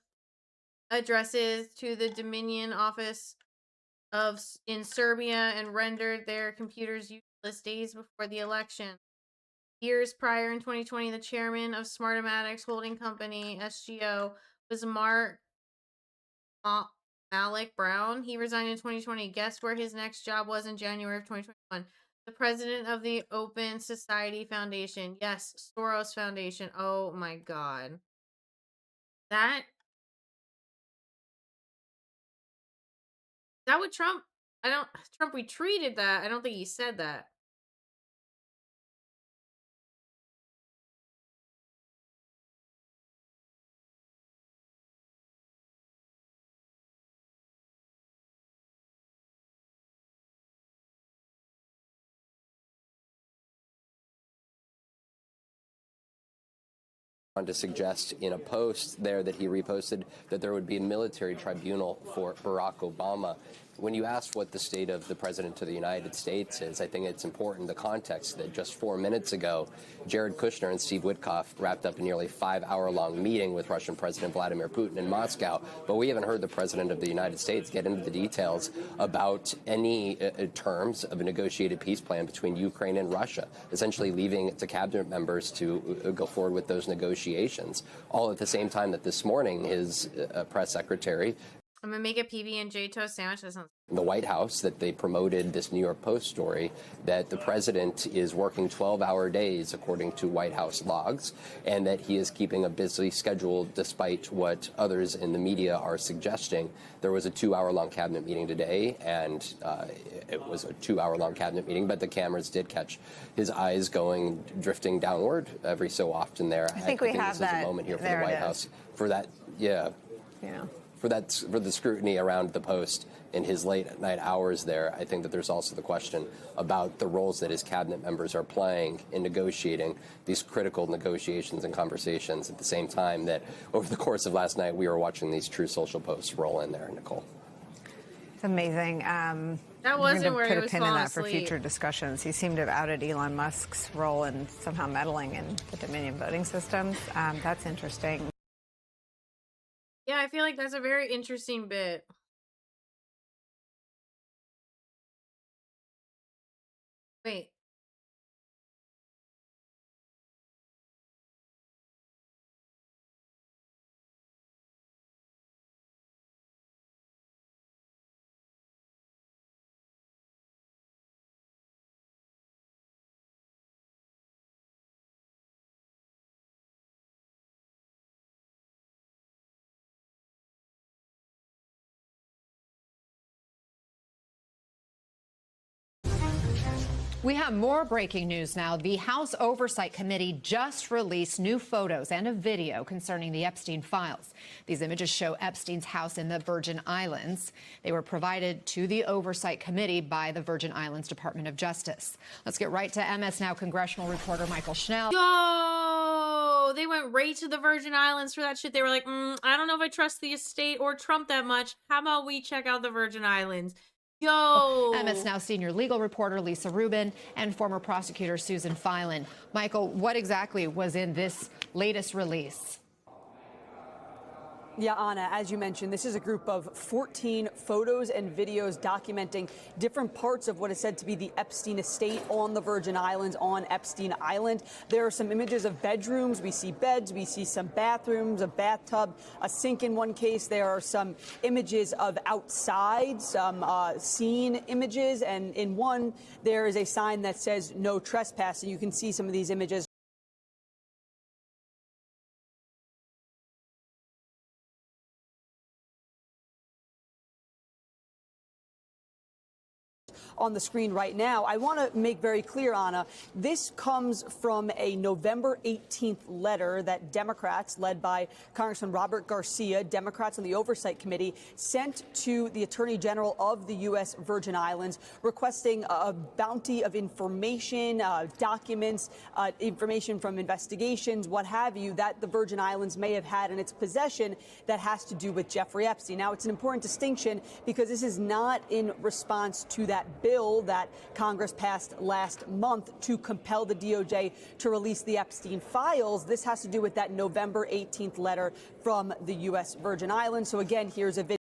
addresses to the Dominion office in Serbia and rendered their computers useless days before the election. Years prior in 2020, the chairman of Smartmatics Holding Company, SGO, was Mark Alec Brown. He resigned in 2020. Guess where his next job was in January of 2021? The president of the Open Society Foundation. Yes, Soros Foundation. Oh my God. That what Trump, Trump retweeted that. I don't think he said that. To suggest in a post there that he reposted that there would be a military tribunal for Barack Obama. When you ask what the state of the President of the United States is, I think it's important the context that just 4 minutes ago, Jared Kushner and Steve Witkoff wrapped up a nearly 5-hour-long meeting with Russian President Vladimir Putin in Moscow. But we haven't heard the President of the United States get into the details about any terms of a negotiated peace plan between Ukraine and Russia, essentially leaving it to cabinet members to go forward with those negotiations. All at the same time that this morning, his press secretary, I'm gonna make a PB&J toast sandwich. That sounds. The White House, that they promoted this New York Post story that the president is working 12-hour days, according to White House logs, and that he is keeping a busy schedule despite what others in the media are suggesting. There was a 2-hour-long cabinet meeting today, and it was a 2-hour-long cabinet meeting, but the cameras did catch his eyes drifting downward every so often there. I think we have this that. Is a moment here for there the White House for that. Yeah. For the scrutiny around the Post in his late night hours there. I think that there's also the question about the roles that his cabinet members are playing in negotiating these critical negotiations and conversations at the same time that over the course of last night we were watching these True Social posts roll in there, Nicole. It's amazing. That wasn't where he was put a pin in falling that for asleep. future discussions. He seemed to have outed Elon Musk's role in somehow meddling in the Dominion voting systems. That's interesting. Yeah, I feel like that's a very interesting bit. Wait. We have more breaking news now. The House Oversight Committee just released new photos and a video concerning the Epstein files. These images show Epstein's house in the Virgin Islands. They were provided to the Oversight Committee by the Virgin Islands Department of Justice. Let's get right to MS Now congressional reporter Michael Schnell. Yo, they went right to the Virgin Islands for that shit. They were like, I don't know if I trust the estate or Trump that much. How about we check out the Virgin Islands? Yo! MS Now senior legal reporter Lisa Rubin and former prosecutor Susan Filan. Michael, what exactly was in this latest release? Yeah, Anna, as you mentioned, this is a group of 14 photos and videos documenting different parts of what is said to be the Epstein estate on the Virgin Islands, on Epstein Island. There are some images of bedrooms. We see beds. We see some bathrooms, a bathtub, a sink in one case. There are some images of outside, some scene images. And in one, there is a sign that says no trespassing. You can see some of these images on the screen right now. I want to make very clear, Anna, this comes from a November 18th letter that Democrats, led by Congressman Robert Garcia, Democrats on the Oversight Committee, sent to the Attorney General of the U.S. Virgin Islands, requesting a bounty of information, documents, information from investigations, what have you, that the Virgin Islands may have had in its possession that has to do with Jeffrey Epstein. Now, it's an important distinction because this is not in response to that bill that Congress passed last month to compel the DOJ to release the Epstein files. This has to do with that November 18th letter from the U.S. Virgin Islands. So again, here's a video.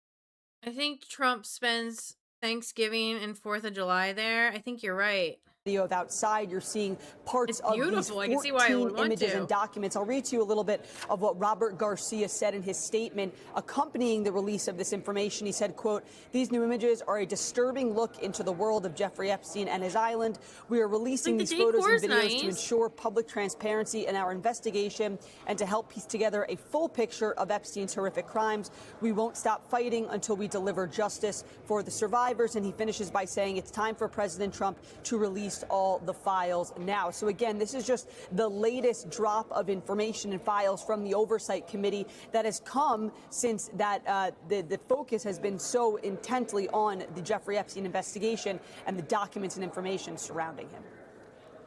I think Trump spends Thanksgiving and 4th of July there. I think you're right. Video of outside, you're seeing parts of these beautiful. I can see why I would 14 want images to. and documents. I'll read to you a little bit of what Robert Garcia said in his statement accompanying the release of this information. He said, quote, "These new images are a disturbing look into the world of Jeffrey Epstein and his island. We are releasing these photos and videos to ensure public transparency in our investigation and to help piece together a full picture of Epstein's horrific crimes. We won't stop fighting until we deliver justice for the survivors." And he finishes by saying it's time for President Trump to release all the files now. So again, this is just the latest drop of information and files from the Oversight Committee that has come since that the focus has been so intently on the Jeffrey Epstein investigation and the documents and information surrounding him.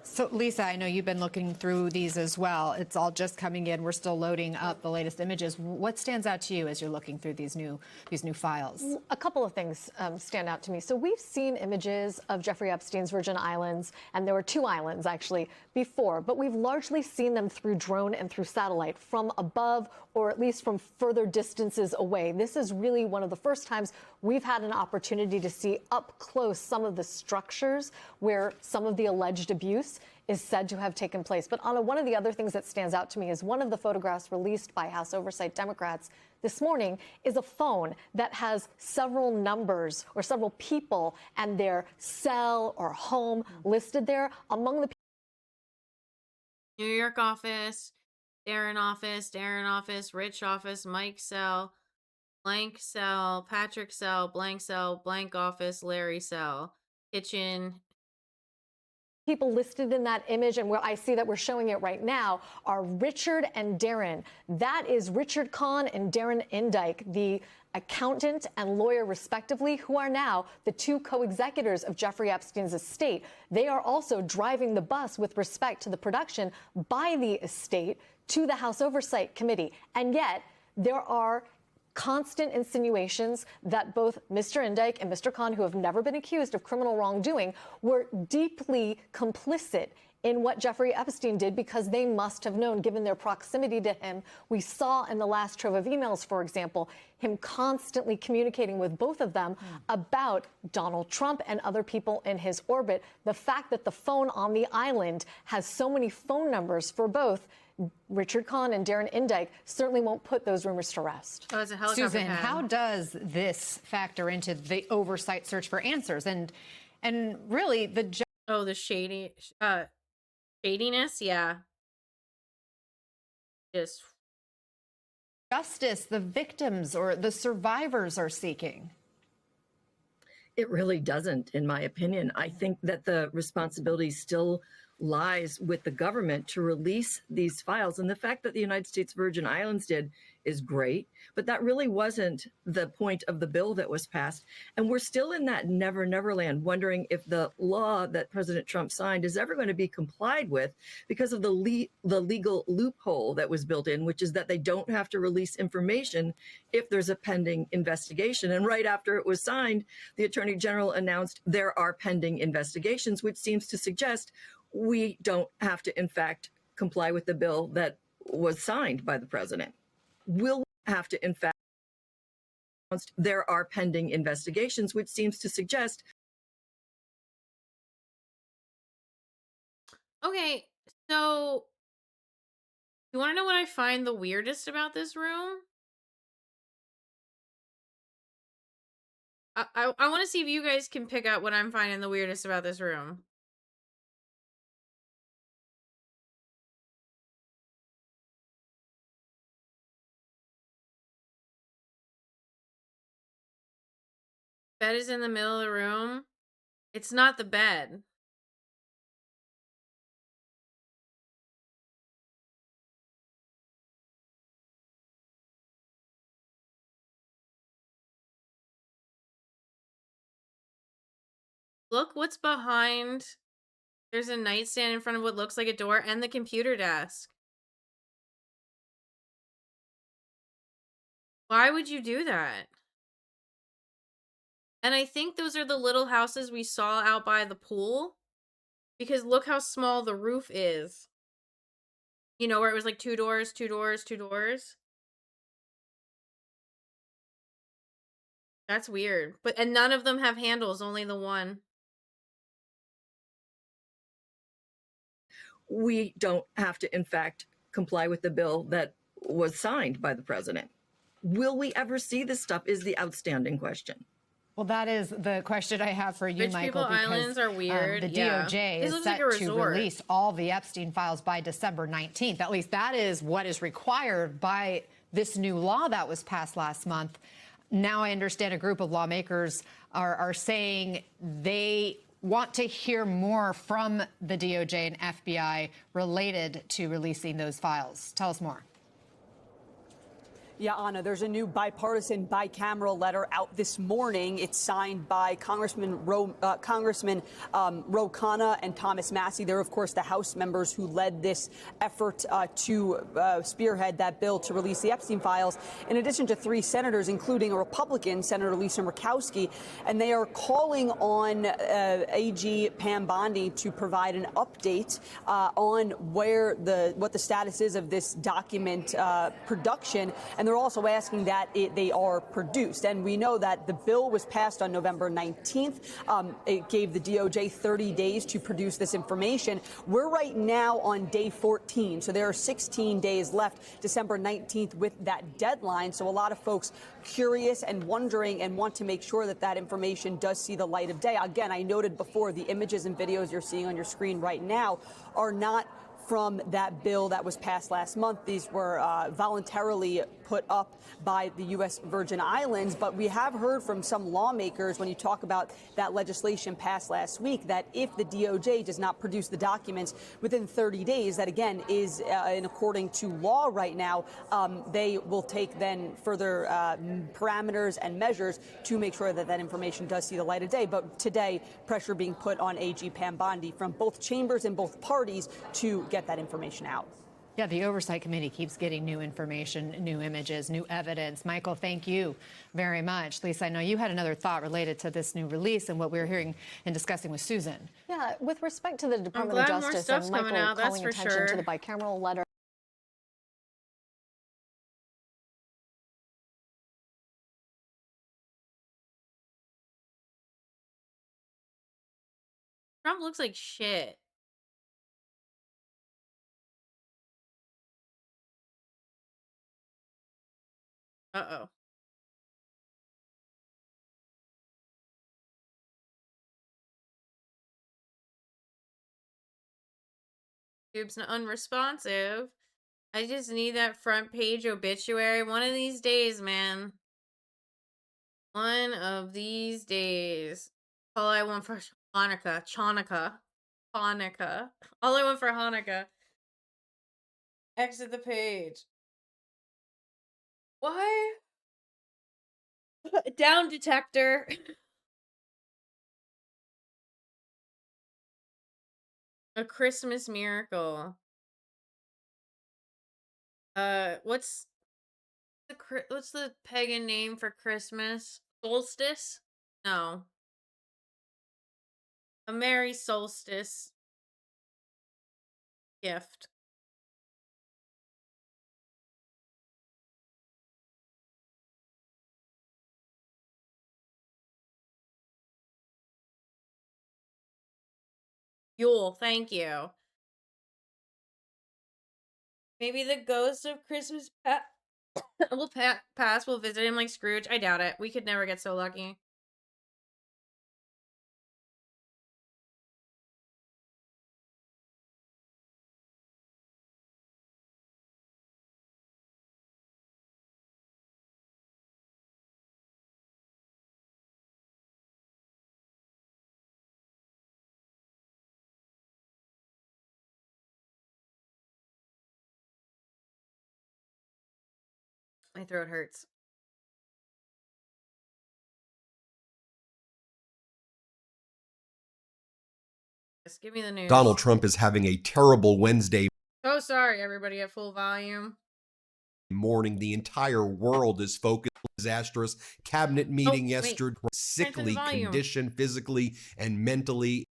So, Lisa, I know you've been looking through these as well. It's all just coming in. We're still loading up the latest images. What stands out to you as you're looking through these new files? A couple of things stand out to me. So we've seen images of Jeffrey Epstein's Virgin Islands, and there were 2 islands actually before, but we've largely seen them through drone and through satellite from above, or at least from further distances away. This is really one of the first times we've had an opportunity to see up close some of the structures where some of the alleged abuse is said to have taken place. But Anna, one of the other things that stands out to me is one of the photographs released by House Oversight Democrats this morning is a phone that has several numbers or several people and their cell or home listed there. Among the New York office, Darren office, Rich office, Mike cell, blank cell, Patrick cell, blank office, Larry cell, kitchen. people listed in that image, and where I see that we're showing it right now, are Richard and Darren. That is Richard Kahn and Darren Indyke, the accountant and lawyer respectively, who are now the 2 co-executors of Jeffrey Epstein's estate. They are also driving the bus with respect to the production by the estate to the House Oversight Committee. And yet there are constant insinuations that both Mr. Indyke and Mr. Kahn, who have never been accused of criminal wrongdoing, were deeply complicit in what Jeffrey Epstein did because they must have known, given their proximity to him. We saw in the last trove of emails, for example, him constantly communicating with both of them about Donald Trump and other people in his orbit. The fact that the phone on the island has so many phone numbers for both Richard Kahn and Darren Indyke certainly won't put those rumors to rest. Oh, it's a helicopter Susan, pad. how does this factor into the oversight search for answers? And really the the shadiness, yeah. Just justice the victims or the survivors are seeking. It really doesn't, in my opinion. I think that the responsibility still lies with the government to release these files. And the fact that the United States Virgin Islands did is great, but that really wasn't the point of the bill that was passed. And we're still in that never, never land, wondering if the law that President Trump signed is ever going to be complied with because of the legal loophole that was built in, which is that they don't have to release information if there's a pending investigation. And right after it was signed, the Attorney General announced there are pending investigations, which seems to suggest we don't have to, in fact, comply with the bill that was signed by the president. Will we have to, in fact, there are pending investigations, which seems to suggest. Okay, so you want to know what I find the weirdest about this room? I want to see if you guys can pick out what I'm finding the weirdest about this room. Bed is in the middle of the room. It's not the bed. Look what's behind. There's a nightstand in front of what looks like a door and the computer desk. Why would you do that? And I think those are the little houses we saw out by the pool. Because look how small the roof is. You know, where it was like 2 doors, 2 doors, 2 doors. That's weird. And none of them have handles, only the one. we don't have to, in fact, comply with the bill that was signed by the president. Will we ever see this stuff is the outstanding question. Well, that is the question I have for you, Rich Michael, people because islands are weird. the Yeah. DOJ This is looks set like a to resort. release all the Epstein files by December 19th. At least that is what is required by this new law that was passed last month. Now I understand a group of lawmakers are saying they want to hear more from the DOJ and FBI related to releasing those files. Tell us more. Yeah, Anna, there's a new bipartisan bicameral letter out this morning. It's signed by Congressman Ro Khanna and Thomas Massie. They're, of course, the House members who led this effort to spearhead that bill to release the Epstein files, in addition to 3 senators, including a Republican, Senator Lisa Murkowski. And they are calling on AG Pam Bondi to provide an update on what the status is of this document production. And they're also asking that they are produced. And we know that the bill was passed on November 19th. It gave the DOJ 30 days to produce this information. We're right now on day 14, so there are 16 days left, December 19th, with that deadline. So a lot of folks curious and wondering and want to make sure that that information does see the light of day. Again, I noted before, the images and videos you're seeing on your screen right now are not from that bill that was passed last month. These were voluntarily put up by the U.S. Virgin Islands. But we have heard from some lawmakers, when you talk about that legislation passed last week, that if the DOJ does not produce the documents within 30 days, that again is according to law right now, they will take then further parameters and measures to make sure that that information does see the light of day. But today, pressure being put on AG Pam Bondi from both chambers and both parties to get that information out. Yeah, the Oversight Committee keeps getting new information, new images, new evidence. Michael, thank you very much. Lisa, I know you had another thought related to this new release and what we were hearing and discussing with Susan. Yeah, with respect to the Department of Justice and Michael calling attention to the bicameral letter. Trump looks like shit. Uh-oh. YouTube's unresponsive. I just need that front page obituary one of these days, man. One of these days. All I want for Hanukkah. All I want for Hanukkah. Exit the page. Why? Down detector. A Christmas miracle. What's the pagan name for Christmas? Solstice? No. A merry solstice gift. Yule, thank you. Maybe the ghost of Christmas will pass. We'll visit him like Scrooge. I doubt it. We could never get so lucky. My throat hurts. Just give me the news. Donald Trump is having a terrible Wednesday Oh, sorry, everybody at full volume. morning. The entire world is focused on disastrous cabinet meeting yesterday. Sickly condition, physically and mentally.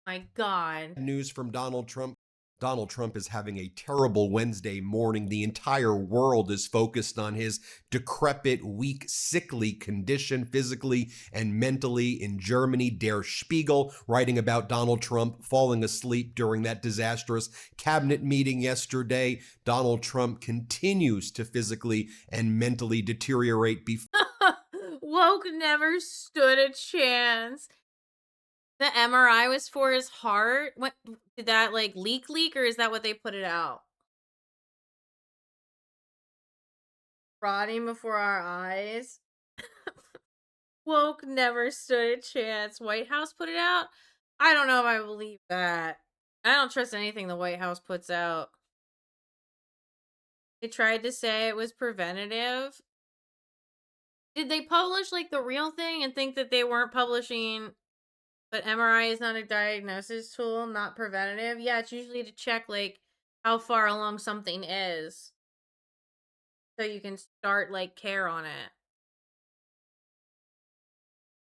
My God. News from Donald Trump. Donald Trump is having a terrible Wednesday morning. The entire world is focused on his decrepit, weak, sickly condition, physically and mentally. In Germany, Der Spiegel, writing about Donald Trump falling asleep during that disastrous cabinet meeting yesterday. Donald Trump continues to physically and mentally deteriorate before. Woke never stood a chance. The MRI was for his heart. What did that like leak, or is that what they put it out? Rotting before our eyes. Woke never stood a chance. White House put it out. I don't know if I believe that. I don't trust anything the White House puts out. They tried to say it was preventative. Did they publish like the real thing and think that they weren't publishing? But MRI is not a diagnosis tool, not preventative. Yeah, it's usually to check like how far along something is, so you can start like care on it.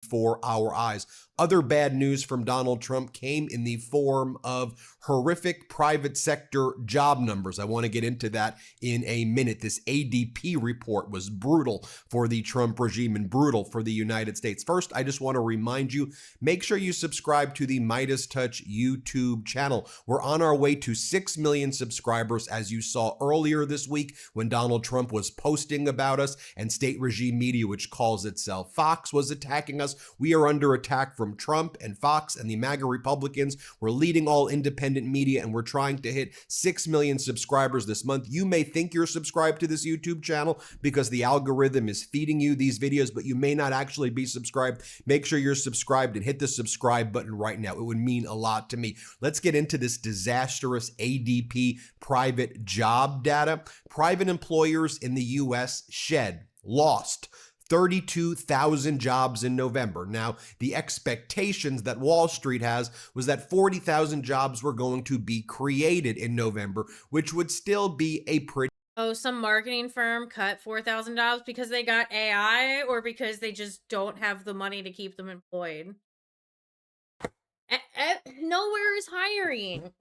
For our eyes. Other bad news from Donald Trump came in the form of horrific private sector job numbers. I want to get into that in a minute. This ADP report was brutal for the Trump regime and brutal for the United States. First, I just want to remind you, make sure you subscribe to the MeidasTouch YouTube channel. We're on our way to 6 million subscribers, as you saw earlier this week when Donald Trump was posting about us, and state regime media, which calls itself Fox, was attacking us. We are under attack from Trump and Fox and the MAGA Republicans. We're leading all independent media, and we're trying to hit 6 million subscribers this month. You may think you're subscribed to this YouTube channel because the algorithm is feeding you these videos, but you may not actually be subscribed. Make sure you're subscribed and hit the subscribe button right now. It would mean a lot to me. Let's get into this disastrous ADP private job data. Private employers in the U.S. lost 32,000 jobs in November. Now, the expectations that Wall Street has was that 40,000 jobs were going to be created in November, which would still be a pretty... Oh, some marketing firm cut 4,000 jobs because they got AI or because they just don't have the money to keep them employed. Nowhere is hiring.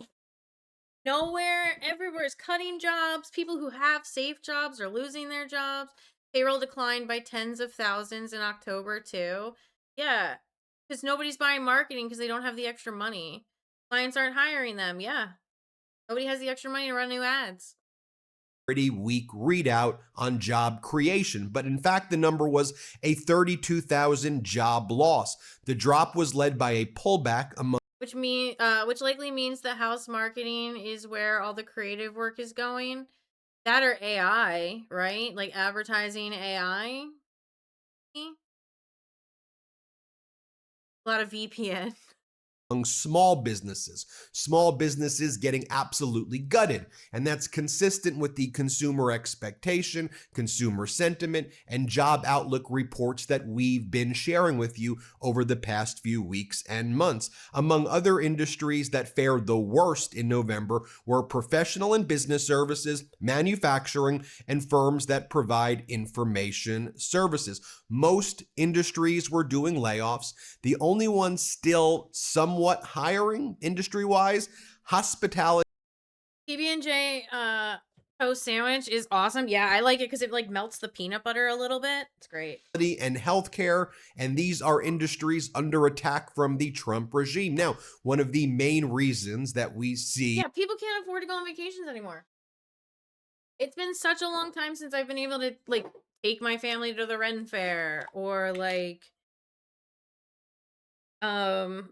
Nowhere, everywhere is cutting jobs. People who have safe jobs are losing their jobs. Payroll declined by tens of thousands in October, too. Yeah, because nobody's buying marketing because they don't have the extra money. Clients aren't hiring them. Yeah, nobody has the extra money to run new ads. Pretty weak readout on job creation, but in fact, the number was a 32,000 job loss. The drop was led by a pullback among which likely means the house marketing is where all the creative work is going. That or AI, right? Like advertising AI. A lot of VPN. Among small businesses getting absolutely gutted. And that's consistent with the consumer expectation, consumer sentiment, and job outlook reports that we've been sharing with you over the past few weeks and months. Among other industries that fared the worst in November were professional and business services, manufacturing, and firms that provide information services. Most industries were doing layoffs. The only one still somewhat hiring industry-wise, hospitality. PB&J toast sandwich is awesome. Yeah, I like it because it like melts the peanut butter a little bit. It's great. And healthcare, and these are industries under attack from the Trump regime. Now, one of the main reasons that we see... Yeah, people can't afford to go on vacations anymore. It's been such a long time since I've been able to like take my family to the Ren Fair or like go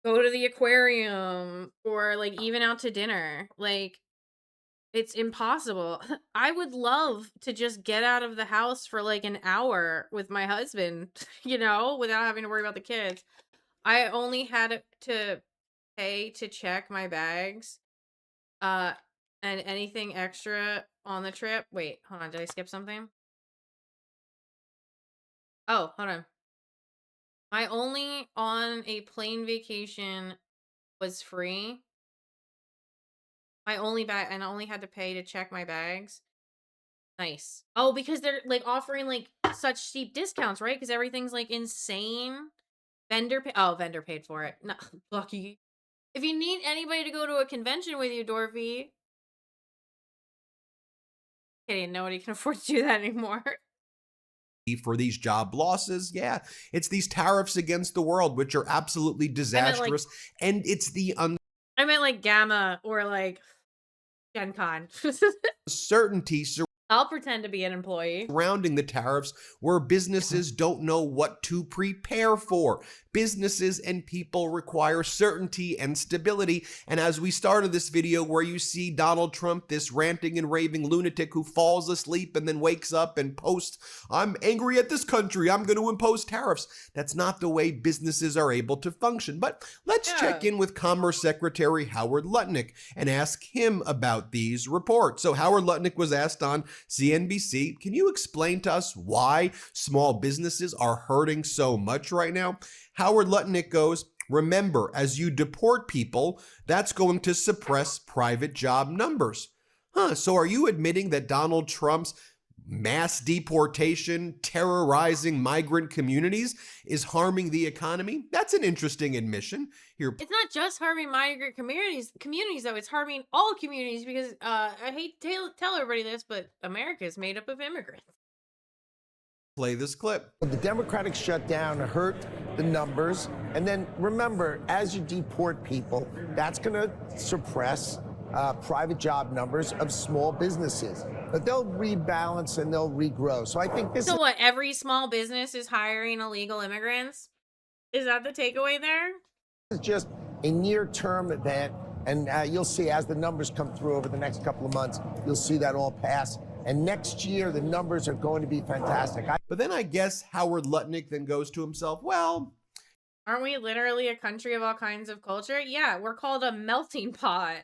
to the aquarium or like even out to dinner. Like it's impossible. I would love to just get out of the house for like an hour with my husband, you know, without having to worry about the kids. I only had to pay to check my bags and anything extra on the trip. Wait, hold on, did I skip something? Oh, hold on. My only on a plane vacation was free. My only bag, and I only had to pay to check my bags. Nice. Oh, because they're like offering like such steep discounts, right? Because everything's like insane. Vendor paid for it. No, lucky. If you need anybody to go to a convention with you, Dorothy. Kidding, nobody can afford to do that anymore. For these job losses, yeah, it's these tariffs against the world, which are absolutely disastrous, and it's the I meant like Gamma or like Gen Con. uncertainty I'll pretend to be an employee. surrounding the tariffs where businesses don't know what to prepare for. Businesses and people require certainty and stability. And as we started this video where you see Donald Trump, this ranting and raving lunatic who falls asleep and then wakes up and posts, I'm angry at this country, I'm going to impose tariffs. That's not the way businesses are able to function. But let's check in with Commerce Secretary Howard Lutnick and ask him about these reports. So Howard Lutnick was asked on CNBC, can you explain to us why small businesses are hurting so much right now? Howard Lutnick goes, remember, as you deport people, that's going to suppress private job numbers. So are you admitting that Donald Trump's mass deportation, terrorizing migrant communities is harming the economy? That's an interesting admission. Here, It's not just harming migrant communities though, it's harming all communities because I hate to tell everybody this, but America is made up of immigrants. play this clip. The Democratic shutdown hurt the numbers. And then remember, as you deport people, that's going to suppress private job numbers of small businesses. But they'll rebalance and they'll regrow. So I think this So what, every small business is hiring illegal immigrants? Is that the takeaway there? is just a near-term event. And you'll see as the numbers come through over the next couple of months, you'll see that all pass. And next year, the numbers are going to be fantastic. But then I guess Howard Lutnick then goes to himself, well, Aren't we literally a country of all kinds of culture? Yeah, we're called a melting pot.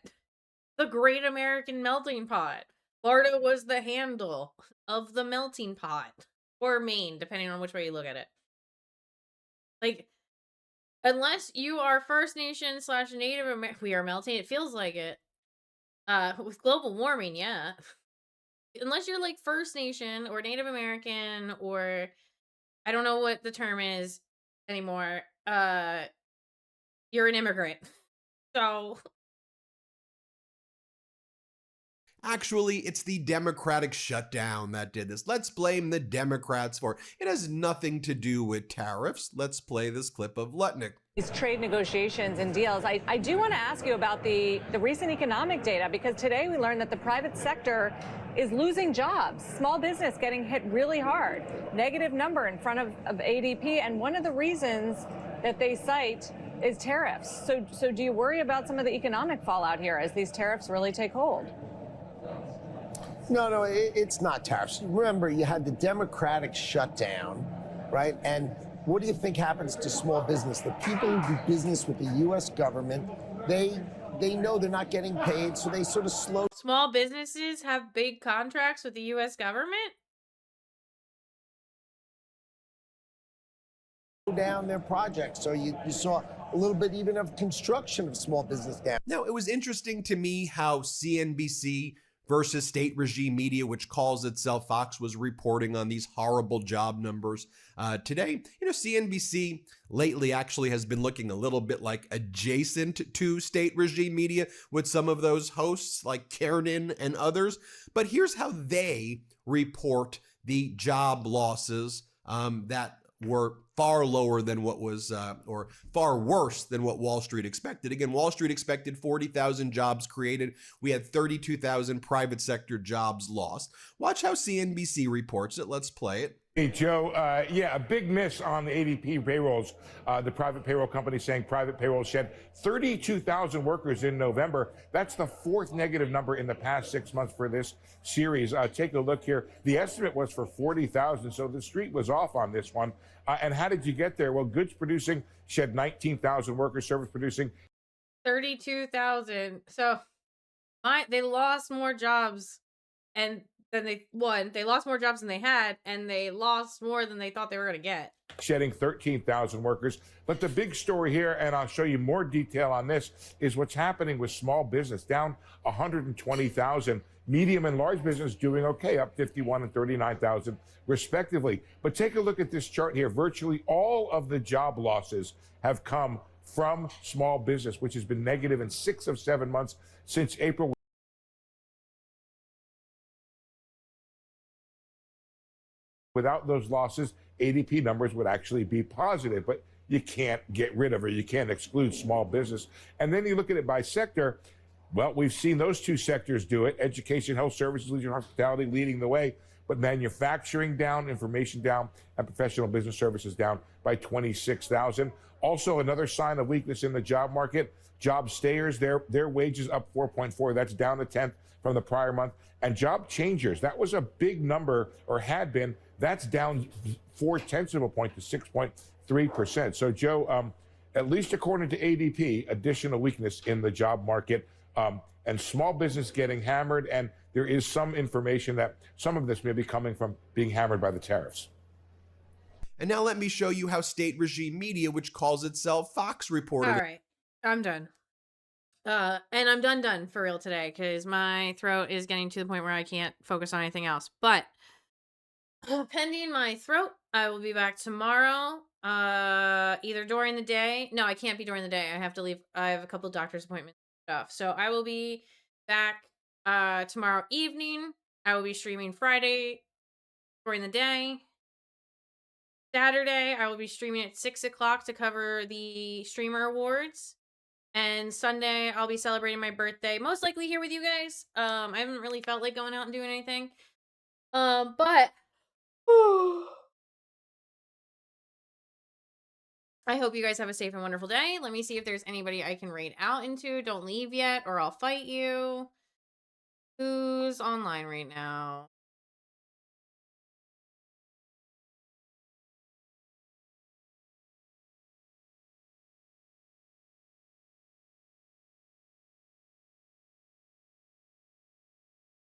The Great American Melting Pot. Florida was the handle of the melting pot. Or Maine, depending on which way you look at it. Like, unless you are First Nation / Native American, we are melting. It feels like it. With global warming, yeah. Unless you're like First Nation or Native American or I don't know what the term is anymore. You're an immigrant. So actually, it's the Democratic shutdown that did this. Let's blame the Democrats for it. It has nothing to do with tariffs. Let's play this clip of Lutnick. These trade negotiations and deals. I do want to ask you about the recent economic data, because today we learned that the private sector is losing jobs. Small business getting hit really hard. Negative number in front of ADP. And one of the reasons that they cite is tariffs. So do you worry about some of the economic fallout here as these tariffs really take hold? No, it's not tariffs. Remember, you had the Democratic shutdown, right? And what do you think happens to small business? The people who do business with the U.S. government, they know they're not getting paid, so they sort of slow. Small businesses have big contracts with the U.S. government? Down their projects. So you saw a little bit even of construction of small business down. Now, it was interesting to me how CNBC versus state regime media, which calls itself Fox, was reporting on these horrible job numbers today. You know, CNBC lately actually has been looking a little bit like adjacent to state regime media with some of those hosts like Kiernan and others. But here's how they report the job losses that were far lower than what was, or far worse than what Wall Street expected. Again, Wall Street expected 40,000 jobs created. We had 32,000 private sector jobs lost. Watch how CNBC reports it. Let's play it. Hey, Joe, yeah, a big miss on the ADP payrolls. The private payroll company saying private payroll shed 32,000 workers in November. That's the fourth negative number in the past 6 months for this series. Take a look here. The estimate was for 40,000, so the street was off on this one. And how did you get there? Well, goods producing shed 19,000 workers, service producing 32,000. So they lost more jobs and then they lost more jobs than they had, and they lost more than they thought they were going to get. Shedding 13,000 workers. But the big story here, and I'll show you more detail on this, is what's happening with small business, down 120,000. Medium and large business doing okay, up 51 and 39,000 respectively. But take a look at this chart here. Virtually all of the job losses have come from small business, which has been negative in 6 of 7 months since April. Without those losses, ADP numbers would actually be positive, but you can't get rid of it. You can't exclude small business. And then you look at it by sector. Well, we've seen those two sectors do it. Education, health services, leisure, hospitality leading the way, but manufacturing down, information down, and professional business services down by 26,000. Also, another sign of weakness in the job market. Job stayers, their wages up 4.4. That's down a tenth from the prior month. And job changers, that was a big number, or had been. That's down 0.4 of a point to 6.3%. So, Joe, at least according to ADP, additional weakness in the job market, and small business getting hammered. And there is some information that some of this may be coming from being hammered by the tariffs. And now let me show you how state regime media, which calls itself Fox, reported. All right, I'm done. And I'm done for real today because my throat is getting to the point where I can't focus on anything else. But pending my throat, I will be back tomorrow. Either during the day. No, I can't be during the day. I have to leave. I have a couple doctor's appointments and stuff. So I will be back tomorrow evening. I will be streaming Friday during the day. Saturday, I will be streaming at 6 o'clock to cover the Streamer Awards. And Sunday, I'll be celebrating my birthday, most likely here with you guys. I haven't really felt like going out and doing anything. But I hope you guys have a safe and wonderful day. Let me see if there's anybody I can raid out into. Don't leave yet, or I'll fight you. Who's online right now?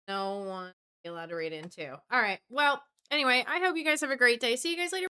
No one allowed to raid into. All right. Well, anyway, I hope you guys have a great day. See you guys later.